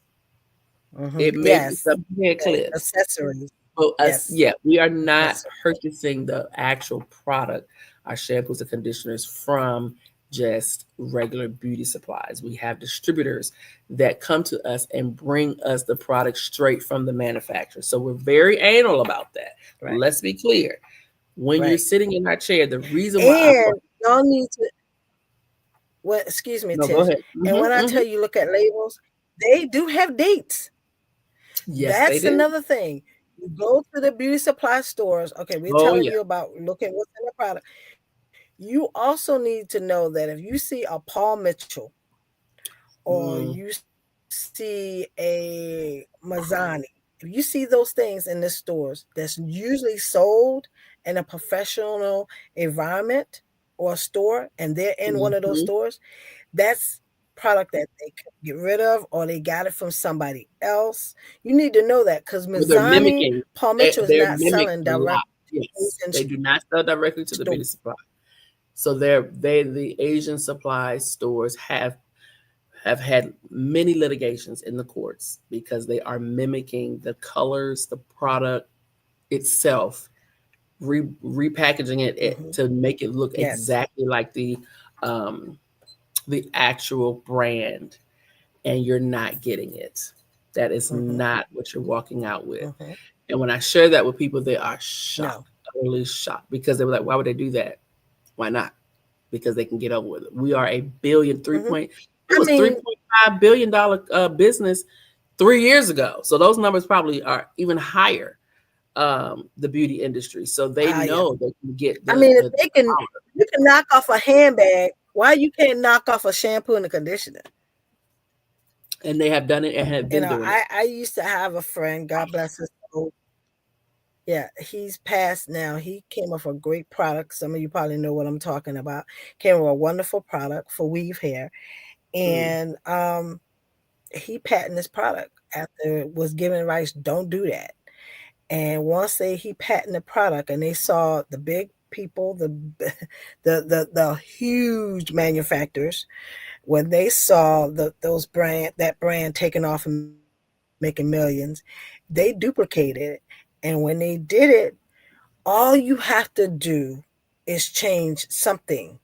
Hmm.
It may be
Yes.
some hair
Yes.
clips.
Accessories.
Well, us,
Yes.
yeah, we are not
Accessories.
purchasing the actual product, our shampoos and conditioners from just regular beauty supplies. We have distributors that come to us and bring us the product straight from the manufacturer. So we're very anal about that.
Right.
Let's be clear. When you're
Right.
sitting in our chair, the reason why I brought,
And y'all need to, well, excuse me,
no, go
Tish.
ahead.
And when I tell you look at labels, they do have dates.
Yes, they
That's
do.
another thing. You go to the beauty supply stores. Okay, we're
Oh,
telling
yeah.
you about looking what's in the product. You also need to know that if you see a Paul Mitchell or
Mm,
you see a Mazzani, if you see those things in the stores that's usually sold in a professional environment or a store and they're in one of those
mhm.
stores, that's product that they could get rid of or they got it from somebody else. You need to know that because
Well, they're
Mazzani,
mimicking.
Paul Mitchell is
They're
not
mimicked
selling
a
direct.
lot. Yes,
Asian
they do not sell directly to the
store.
beauty supply. So the Asian supply stores have had many litigations in the courts because they are mimicking the colors, the product itself, repackaging it
Hmm.
to make it look
Yes.
exactly like um, the actual brand, and you're not getting it. That is
Hmm.
not what you're walking out with.
Hmm.
And when I share that with people, they are shocked,
No.
utterly shocked, because they were like, "Why would they do that? Why not?" Because they can get over with it. We are a billion three
Hmm.
point. It
I
was
mean,
$3.5 billion business 3 years ago. So those numbers probably are even higher. The beauty industry, so they
yeah.
know they can get
I mean, if
the
they can,
power,
you can knock off a handbag. Why you can't knock off a shampoo and a conditioner?
and they have done it and have
You
been
know,
doing it.
I used to have a friend. God bless his soul. Yeah, he's passed now. He came up with a great product. Some of you probably know what I'm talking about. Came up with a wonderful product for weave hair,
Mm.
and he patented this product after it was given rights. Don't do that. And once he patented the product, and they saw the big people, the huge manufacturers, when they saw that brand taking off and making millions, they duplicated it. And when they did it, all you have to do is change something.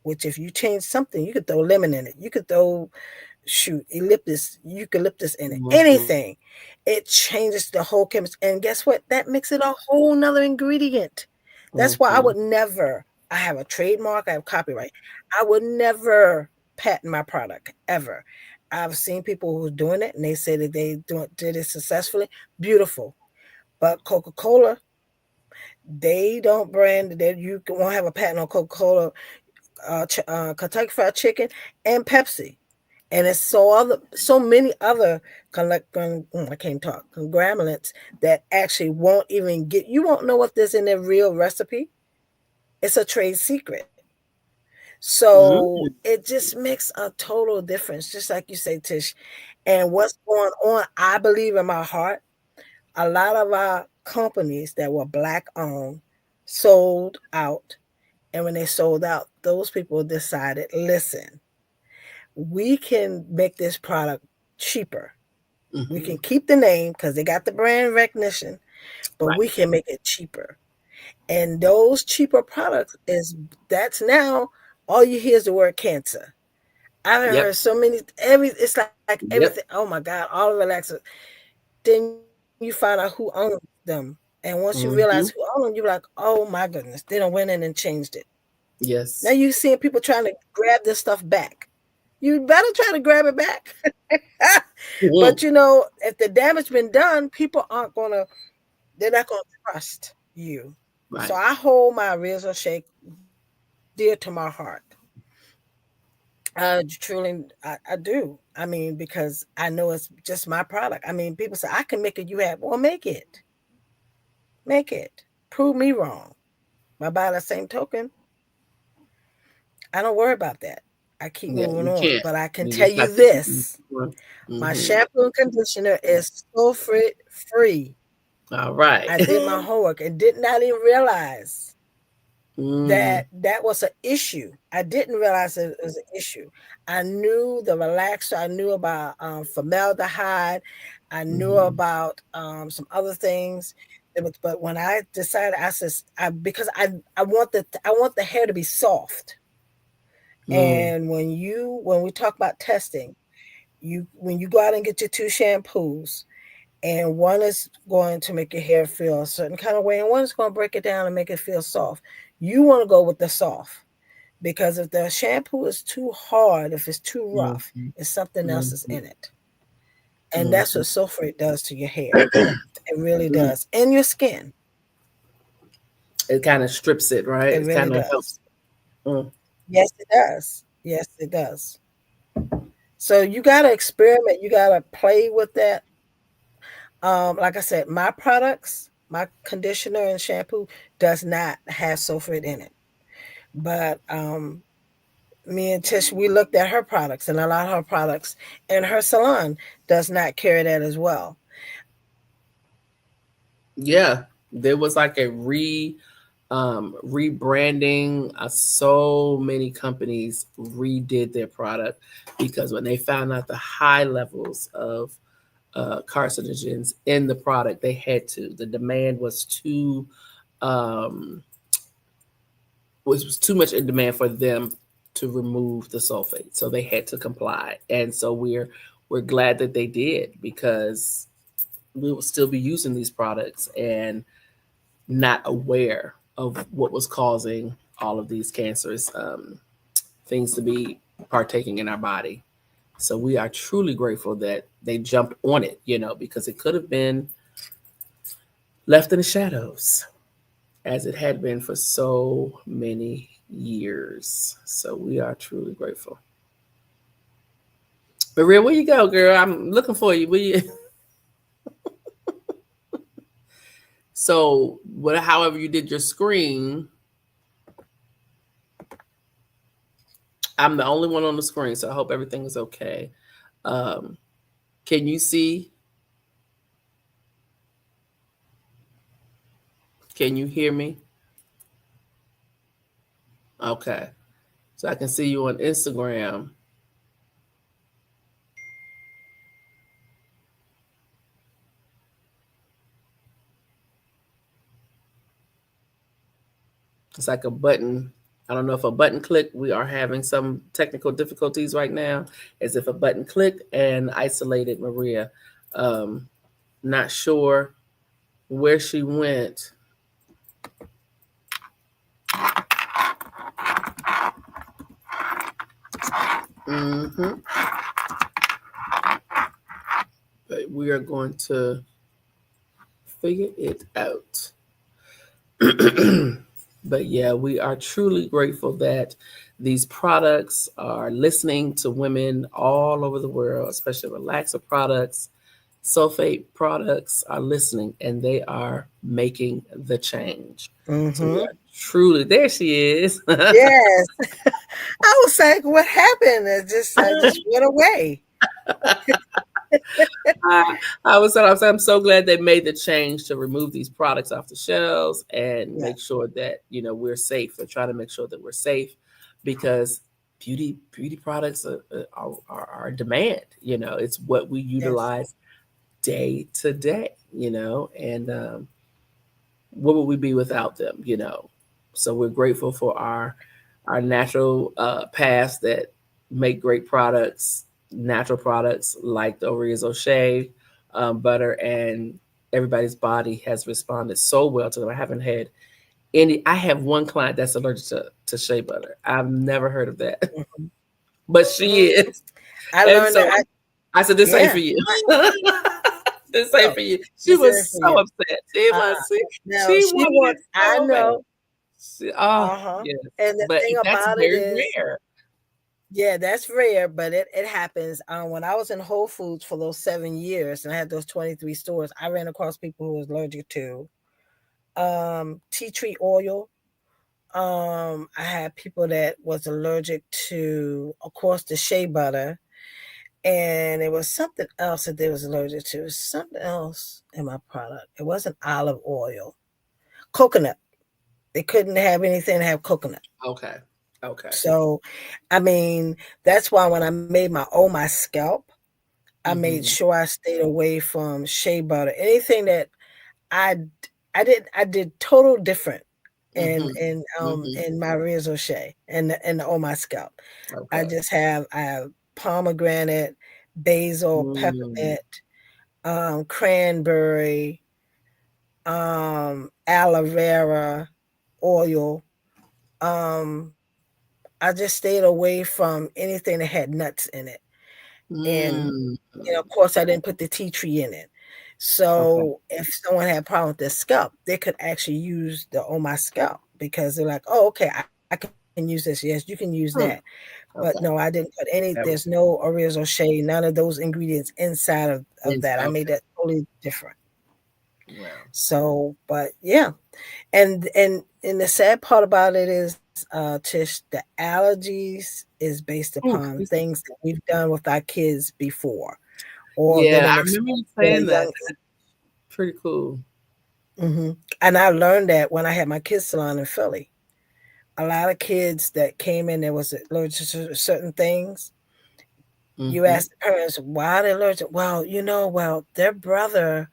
Which, if you change something, you could throw lemon in it. You could throw eucalyptus in it.
Mhm,
Anything, it changes the whole chemistry. And guess what? That makes it a whole nother ingredient. That's why I
mhm.
would never. I have a trademark. I have copyright. I would never patent my product ever. I've seen people who's doing it, and they say that did it successfully. Beautiful. But Coca-Cola, they don't brand that. You won't have a patent on Coca-Cola, Kentucky Fried Chicken, and Pepsi. And it's so many other I can't talk conglomerates that actually won't even get. You won't know what there's in their real recipe. It's a trade secret. So
Mm,
it just makes a total difference, just like you say, Tish. And what's going on? I believe in my heart, a lot of our companies that were black owned sold out. And when they sold out, those people decided, listen, we can make this product cheaper. We
mhm.
can keep the name because they got the brand recognition, but
Right.
we can make it cheaper. And those cheaper products that's now all you hear is the word cancer. I haven't
Yep.
heard so many it's like everything.
Yep.
Oh my God, all of Alexa. Then you find out who owns them. And once you realize who owns them,
Mhm.
you're like, oh my goodness, they don't went in and changed it. Now you
Yes.
seeing people trying to grab this stuff back. You better try to grab it back. But
Mhm.
if the damage been done, people aren't gonna they're not gonna trust you. So
Right.
I hold my razor shake dear to my heart. I do. I mean, because I know it's just my product. I mean, people say I can make it. You have well, make it. Prove me wrong. But by the same token, I don't worry about that. I keep
Yeah,
moving
you
on.
can't.
But I can
You
tell
just
you
have to keep moving
this:
forward.
my
Mhm.
shampoo and conditioner is sulfate free.
All right.
I did my homework and did not even realize
Mm,
that was an issue. I didn't realize it was an issue. I knew the relaxer. I knew about formaldehyde. I knew
mhm,
about some other things. But when I decided, I said, because I want the hair to be soft.
mm,
And when we talk about testing, when you go out and get your two shampoos, and one is going to make your hair feel a certain kind of way, and one is going to break it down and make it feel soft. You want to go with the soft because if the shampoo is too hard, if it's too rough,
mhm,
it's something else is
mhm,
in it, and that's what
mhm.
sulfate does to your hair. It really
Mm.
does, and your skin.
It kind of strips it, right?
It
It
really
kind of
does.
helps. Mm.
Yes, it does. Yes, it does. So you got to experiment. You got to play with that. Like I said, my products, my conditioner and shampoo does not have sulfate in it. But me and Tish, we looked at her products, and a lot of her products, and her salon does not carry that as well.
Yeah, There was like a rebranding. So many companies redid their product because when they found out the high levels of carcinogens in the product, they had to. The demand um, was too much in demand for them to remove the sulfate, so they had to comply. And so we're glad that they did, because we will still be using these products and not aware of what was causing all of these cancerous things to be partaking in our body. So we are truly grateful that they jumped on it, because it could have been left in the shadows, as it had been for so many years. So we are truly grateful. Maria, where you go, girl? I'm looking for you. Where you? So, however you did your screen, I'm the only one on the screen, so I hope everything is okay. Um, can you see? Can you hear me? Okay, so I can see you on Instagram. It's like a button. I don't know if a button click. We are having some technical difficulties right now. As if a button clicked and isolated Maria. Um, Not sure where she went. Hmm. But we are going to figure it out. But yeah, we are truly grateful that these products are listening to women all over the world, especially relaxer products, sulfate products are listening, and they are making the change. So we
Mm-hmm.
are truly, there she is.
Yes. I was like, what happened? I just went away.
I'm so glad they made the change to remove these products off the shelves and
Yeah.
make sure that we're safe. They're trying to make sure that we're safe, because beauty products are demand. It's what we
Yes.
utilize day to day. And what would we be without them? So we're grateful for our natural paths that make great products, natural products like the Oria's O'Shea butter, and everybody's body has responded so well to them. I haven't had any. I have one client that's allergic to shea butter. I've never heard of that,
Mhm.
but she
Mhm.
is,
I
and
learned
so
that.
I said, "This ain't
Yeah.
for you."
I,
This ain't
no,
for you. She
this
was
is for
so
you.
upset. She was.
Uh-uh. Now
She
she
wanted it
wants. I
so bad.
know.
Oh,
Uh-huh.
yes.
And the
But
thing
that's
about it
very
is,
rare.
yeah, that's rare, but it happens. When I was in Whole Foods for those 7 years and I had those 23 stores, I ran across people who was allergic to tea tree oil. I had people that was allergic to, of course, the shea butter, and it was something else that they was allergic to. It was something else in my product. It wasn't olive oil, coconut. They couldn't have anything that have coconut.
Okay. Okay.
So, I mean, that's why when I made my Oh My Scalp, I made
Mm-hmm.
sure I stayed away from shea butter. Anything that I I did total different in
Mm-hmm.
in um
Mm-hmm.
in my Riz O'Shea and the On My Scalp.
Okay.
I have pomegranate, basil,
Mm.
peppermint, cranberry, aloe vera oil. Um, I just stayed away from anything that had nuts in it. And
Mm.
of course, I didn't put the tea tree in it.
Okay.
So if someone had a problem with their scalp, they could actually use the On My Scalp because they're like, oh, okay, I can use this. Yes, you can use that.
Hmm.
But no, I
Okay.
didn't put any. There's
That was
no Oreos or Shea, none of those ingredients inside of that. I made
okay.
that totally different.
Well.
So, but yeah, and the sad part about it is, Tish, the allergies is based
Ooh,
upon things that we've done with our kids before, or
yeah,
they've been
I remember
exposed
you
at a
saying that.
young age.
That's pretty cool.
Hmm. And I learned that when I had my kids salon in Philly. A lot of kids that came in, there was allergic to certain things. You
Mm-hmm.
ask the parents why they're allergic. Well, well, their brother,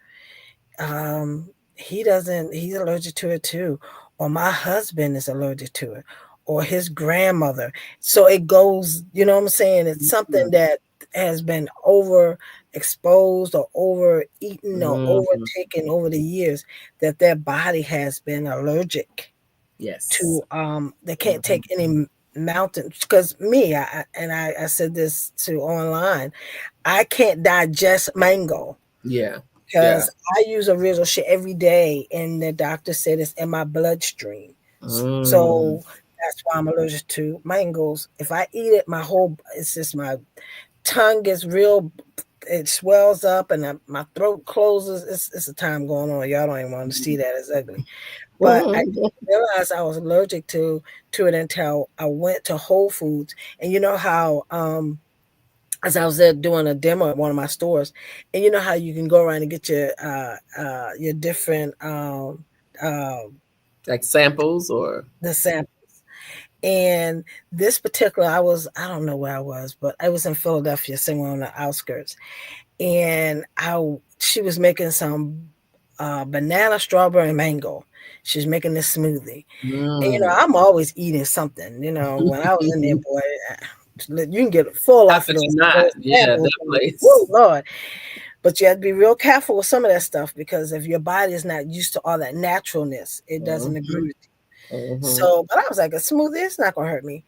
um, he's allergic to it too, or my husband is allergic to it, or his grandmother. So it goes, you know what I'm saying? It's something that has been overexposed or overeaten or
Mm-hmm.
overtaken over the years that their body has been allergic
Yes.
to. They can't
Mm-hmm.
take any mountain because me I said this to online. I can't digest mango
Yeah. Yeah.
because I use a real shit every day, and the doctor said it's in my bloodstream.
Mm.
So that's why I'm allergic to mangoes. If I eat it, it's just my tongue gets real. It swells up, and my throat closes. It's a time going on. Y'all don't even want to see that. It's ugly. But I didn't realize I was allergic to it until I went to Whole Foods, and you know how as I was there doing a demo at one of my stores, and you know how you can go around and get your different uh,
Like samples or
the samples. And this particular, I don't know where I was, but I was in Philadelphia, somewhere on the outskirts, and she was making some banana, strawberry, and mango. She was making this smoothie. And,
mm.
I'm always eating something. When I was in there, boy, you can get full
How
off of
could you not?
those
Yeah,
samples.
definitely.
Whoa, Lord. But you have to be real careful with some of that stuff because if your body is not used to all that naturalness, it doesn't agree
Mm-hmm.
with you.
Mm-hmm.
So, but I was like, a smoothie, it's not going to hurt me.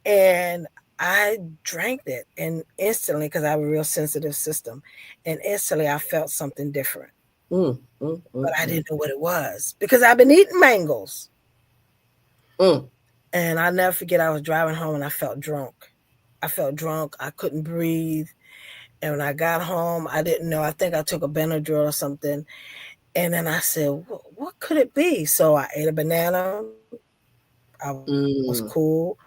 And I drank it and instantly, because I have a real sensitive system, and instantly I felt something different.
Mm, mm,
But
mm,
I
mm,
didn't know what it was because I've been eating mangoes.
mm.
And I'll never forget, I was driving home and I felt drunk. I felt drunk. I couldn't breathe. And when I got home, I didn't know. I think I took a Benadryl or something. And then I said, what could it be? So I ate a banana. I was cool.
Mm.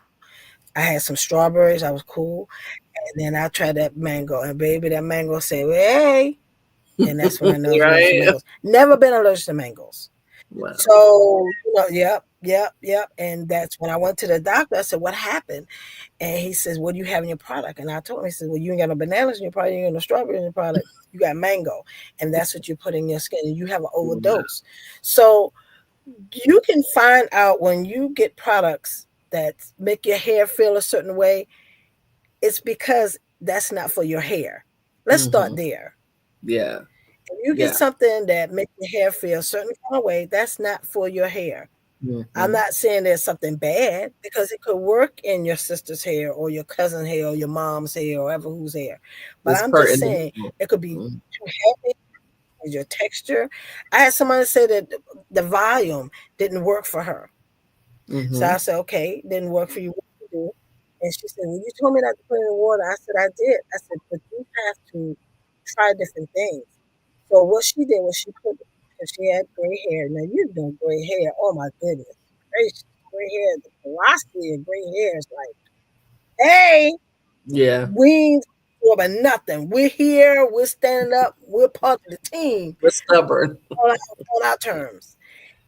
I had some strawberries. I was cool. And then I tried that mango. And baby, that mango said, hey. And that's when I know I was allergic to mangoes.
Right.
Never been allergic to mangoes.
Wow.
So, yep. And that's when I went to the doctor. I said, what happened? And he says, what do you have in your product? And I told him, he says, well, you ain't got no bananas in your product, you ain't got no strawberries in your product. You got mango. And that's what you put in your skin. And you have an
Wow.
overdose. So you can find out when you get products that make your hair feel a certain way, it's because that's not for your hair. Let's
Mm-hmm.
start there.
Yeah.
If you get
Yeah.
something that makes your hair feel a certain kind of way, that's not for your hair. I'm
Mm-hmm.
not saying there's something bad because it could work in your sister's hair or your cousin's hair or your mom's hair or ever whose hair. But
It's
I'm
per
just saying
individual.
it could be
Mm-hmm.
too heavy, your texture. I had somebody say that the volume didn't work for her. So
Mm-hmm.
I said, okay, didn't work for you. What did you do? And she said, well, you told me not to put it in water. I said, I did. I said, but you have to try different things. So what she did was she put, because she had gray hair. Now you know gray hair. Oh my goodness gracious, gray hair. The velocity of gray hair is like, hey,
Yeah.
we ain't about nothing. We're here. We're standing up. We're part of the team
We're stubborn.
on our, on our terms.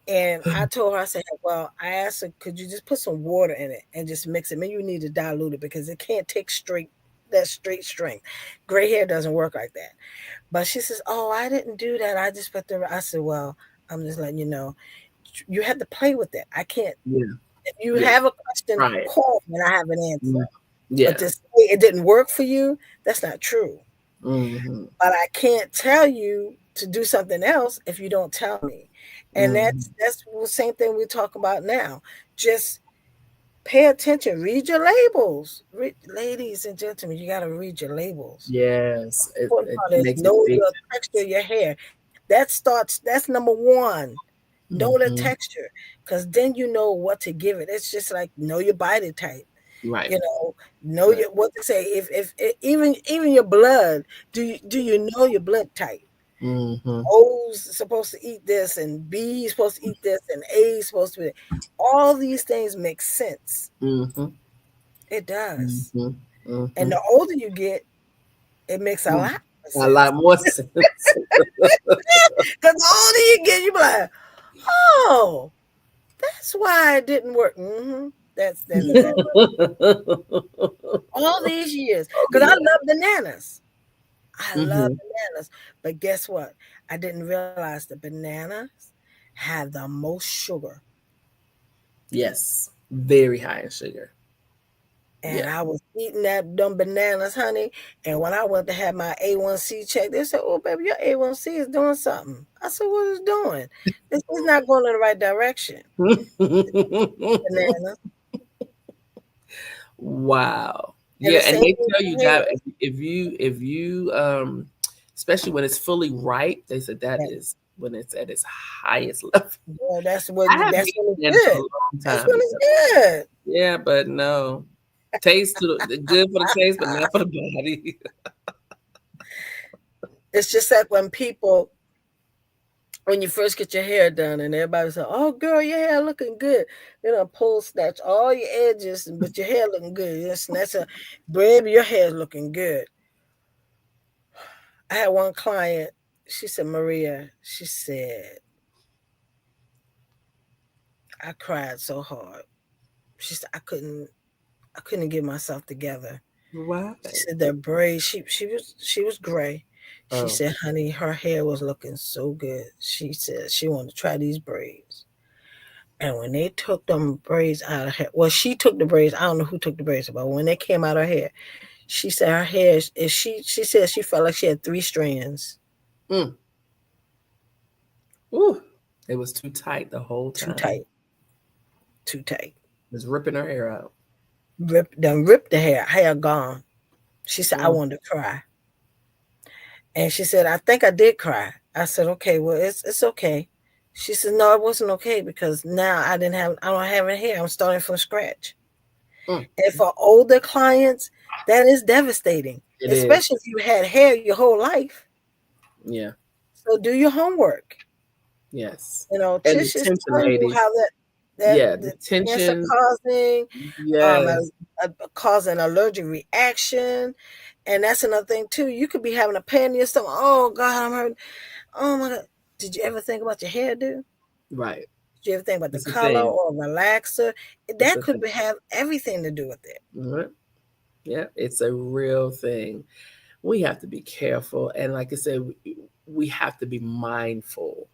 And I told her, I said, well, I asked her, could you just put some water in it and just mix it? Maybe you need to dilute it because it can't take that straight strength. Gray hair doesn't work like that. But she says, oh, I didn't do that. I just put I said, well, I'm just letting you know, you have to play with it. I can't.
Yeah.
If you
Yeah.
have a question,
Try it.
call me and I have an answer.
Mm.
But
Yeah.
to say it didn't work for you, that's not true.
Mm-hmm.
But I can't tell you to do something else if you don't tell me. And
Mm-hmm.
that's the same thing we talk about now. Just pay attention, read your labels. Ladies and gentlemen, you got to read your labels.
Yes.
Important
It
part is
makes a
know
big
your texture of your hair. That's number one. Know the
mm-hmm.
texture, because then you know what to give it. It's just like know your body type.
Right.
You know
Right.
your what to say. If even your blood, do you know your blood type?
Mm-hmm.
O's supposed to eat this, and B is supposed to eat this, and A is supposed to be. All these things make sense.
Mm-hmm.
It does.
Mm-hmm.
And
Mm-hmm.
the older you get, it makes a
Mm.
lot of
A
sense.
lot more sense.
Because the older you get, you be like, Oh, that's why it didn't work. That's exactly all these years.
Oh
Because I
yeah.
love bananas. I love
Hmm.
bananas. But guess what? I didn't realize the bananas have the most sugar.
Yes, very high in sugar.
And
Yeah.
I was eating them bananas, honey. And when I went to have my A1C check, they said, "Oh, baby, your A1C is doing something." I said, "What is it doing? This is not going in the right direction." Bananas.
Wow.
And
Yeah,
the
and
same
they
thing
tell
with
you
hair.
that if you especially when it's fully ripe, they said that
Yeah.
is when it's at its highest level.
Well,
I have
that's
been
when it's
eating bananas for a
good.
long
That's
time
when it's
because
good.
yeah, but no. Taste to the good for the taste, but not for the body.
It's just like when you first get your hair done and everybody say, "Oh, girl, your hair looking good." Then I pull snatch all your edges, but your hair looking good. You snatch a, baby, your hair's looking good. I had one client. She said, "Maria," she said, "I cried so hard." She said, I couldn't get myself together."
Why?
She said that braids. She was gray. She
Oh.
said, "Honey, her hair was looking so good." She said she wanted to try these braids. And when they took them braids out of her, well, she took the braids. I don't know who took the braids, but when they came out of her hair, she said her hair is she said she felt like she had three strands.
Mm. Ooh. It was too tight the whole
Too
time.
tight, too tight.
It was ripping her hair out.
Ripped the hair gone. She said, "I
Mm.
wanted to cry." And she said, "I think I did cry." I said, "Okay, well, it's okay." She said, "No, it wasn't okay because now I don't have any hair. I'm starting from scratch."
Mm.
And for older clients, that is devastating,
It is.
especially if you had hair your whole life.
Yeah.
So do your homework.
Yes. And the
Tish is
tension,
telling you
ladies.
how
Yeah, the
the cancer
tension.
causing
Yes.
causing allergic reaction. And that's another thing too. You could be having a pain in your stomach. Oh God, I'm hurting. Oh my God. Did you ever think about your hairdo?
Right.
Did you ever think about the
That's the
color
thing.
or relaxer?
That's
That
the
could
thing.
have everything to do with it.
Right. Yeah, it's a real thing. We have to be careful, and like I said, we have to be mindful.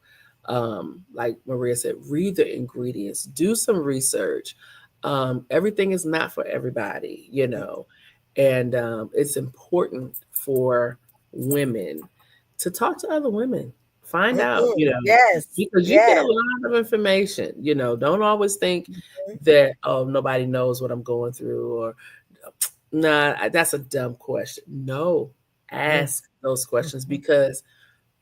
Like Maria said, read the ingredients, do some research. Everything is not for everybody, and it's important for women to talk to other women, find out,
Yes,
because you get a
yes.
lot of information. Don't always think
Mhm,
that, oh, nobody knows what I'm going through, or nah, that's a dumb question. No,
mhm,
ask those questions
mhm.
because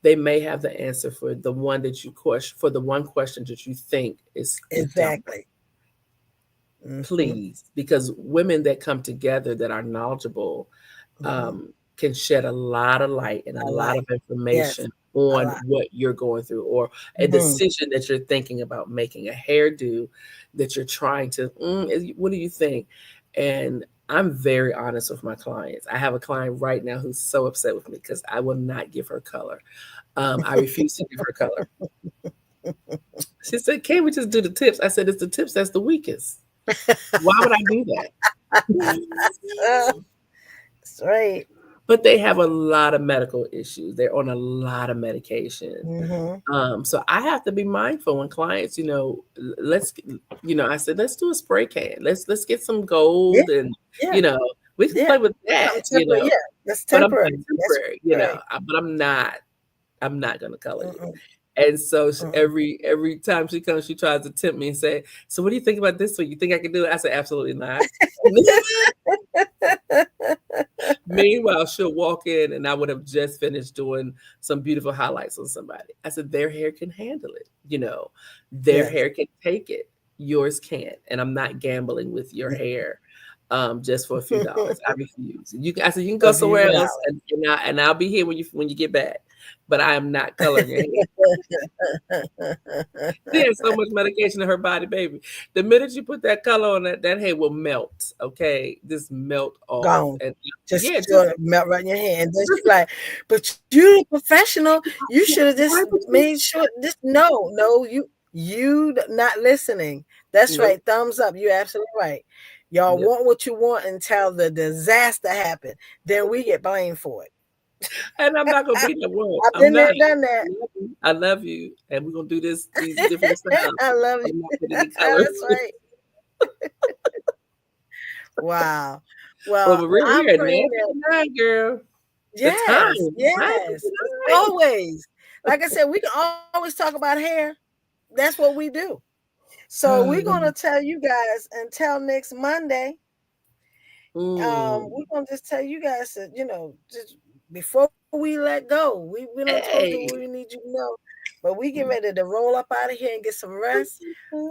they may have the answer for the one that you question, for the one question that you think is dumb.
Exactly. Mhm.
Please, because women that come together that are knowledgeable,
Mhm.
um, can shed a lot of light and a
I
lot
like.
of
Yes,
information
I
on
like.
what you're going through, or a
Mhm.
decision that you're thinking about making, a hairdo that you're trying to, what do you think? And I'm very honest with my clients. I have a client right now who's so upset with me because I will not give her color. I refuse to give her color. She said, "Can't we just do the tips?" I said, "It's the tips that's the weakest. Why would I do that?"
That's right.
But they have a lot of medical issues. They're on a lot of medication.
Mhm.
So I have to be mindful when clients, let's, I said, let's do a spray can. Let's get some
Yeah,
gold, and,
yeah,
you know, we can
yeah.
play with
Something
that,
temporary. Yeah, that's
but I'm
temporary. That's
temporary,
temporary.
but I'm not gonna color you.
Mm-mm,
And so
mm-mm.
every time she comes, she tries to tempt me and say, "So what do you think about this one? You think I can do it?" I say, "Absolutely not." Meanwhile, she'll walk in and I would have just finished doing some beautiful highlights on somebody. I said, their hair can handle it. Their
Yes.
hair can take it. Yours can't. And I'm not gambling with your hair, just for a few dollars. I refuse. I said, you can go
A few
somewhere else,
dollars.
and I'll be here when you get back. But I am not coloring your hair. She has so much medication in her body, baby. The minute you put that color on, that hair will melt. Okay, just melt off,
Gone.
and
Just
yeah,
gonna melt right in your hand. And then she's like, "But you're a professional. You
yeah,
should have
why
just
would you?
made sure this." No, no, you. Not listening. That's
Nope.
right. Thumbs up. You're absolutely right. Y'all
Yep.
want what you want until the disaster happened. Then we get blamed for it.
And I'm not gonna be the one.
I've
I'm
been
not.
there, done that.
I love you, and we're gonna do this these different styles.
I love you.
I'm not putting any colors.
That's right. Wow.
Well,
Well,
Maria,
I'm
we are at
praying that
9:59, girl. The time,
yes, yes,
9:59.
always. Like I said, we can always talk about hair. That's what we do. So we're gonna tell you guys until next Monday.
Mm.
We're gonna just tell you guys that just before we let go, we done told you what we
Hey.
need you to know, but we get ready to roll up out of here and get some rest.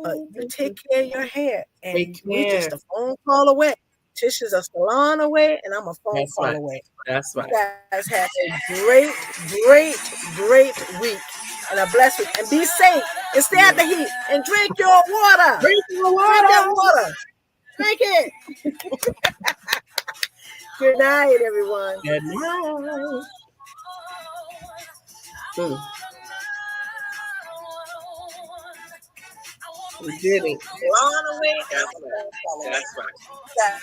But you take care of your hair, and
Take
we just
care.
a phone call away. Tish is a salon away, and I'm a phone
That's
call
right.
away.
That's
You
right.
guys have a great, great, great week and a blessed week. And be safe and stay out
Yeah.
the heat and drink your water.
Drink your
Drink that
water.
water. Drink it. Good night, everyone.
Good night. Mm. We did it.
Blown away, and I'm
That's
a
right.
phone call away.
That's right.
You guys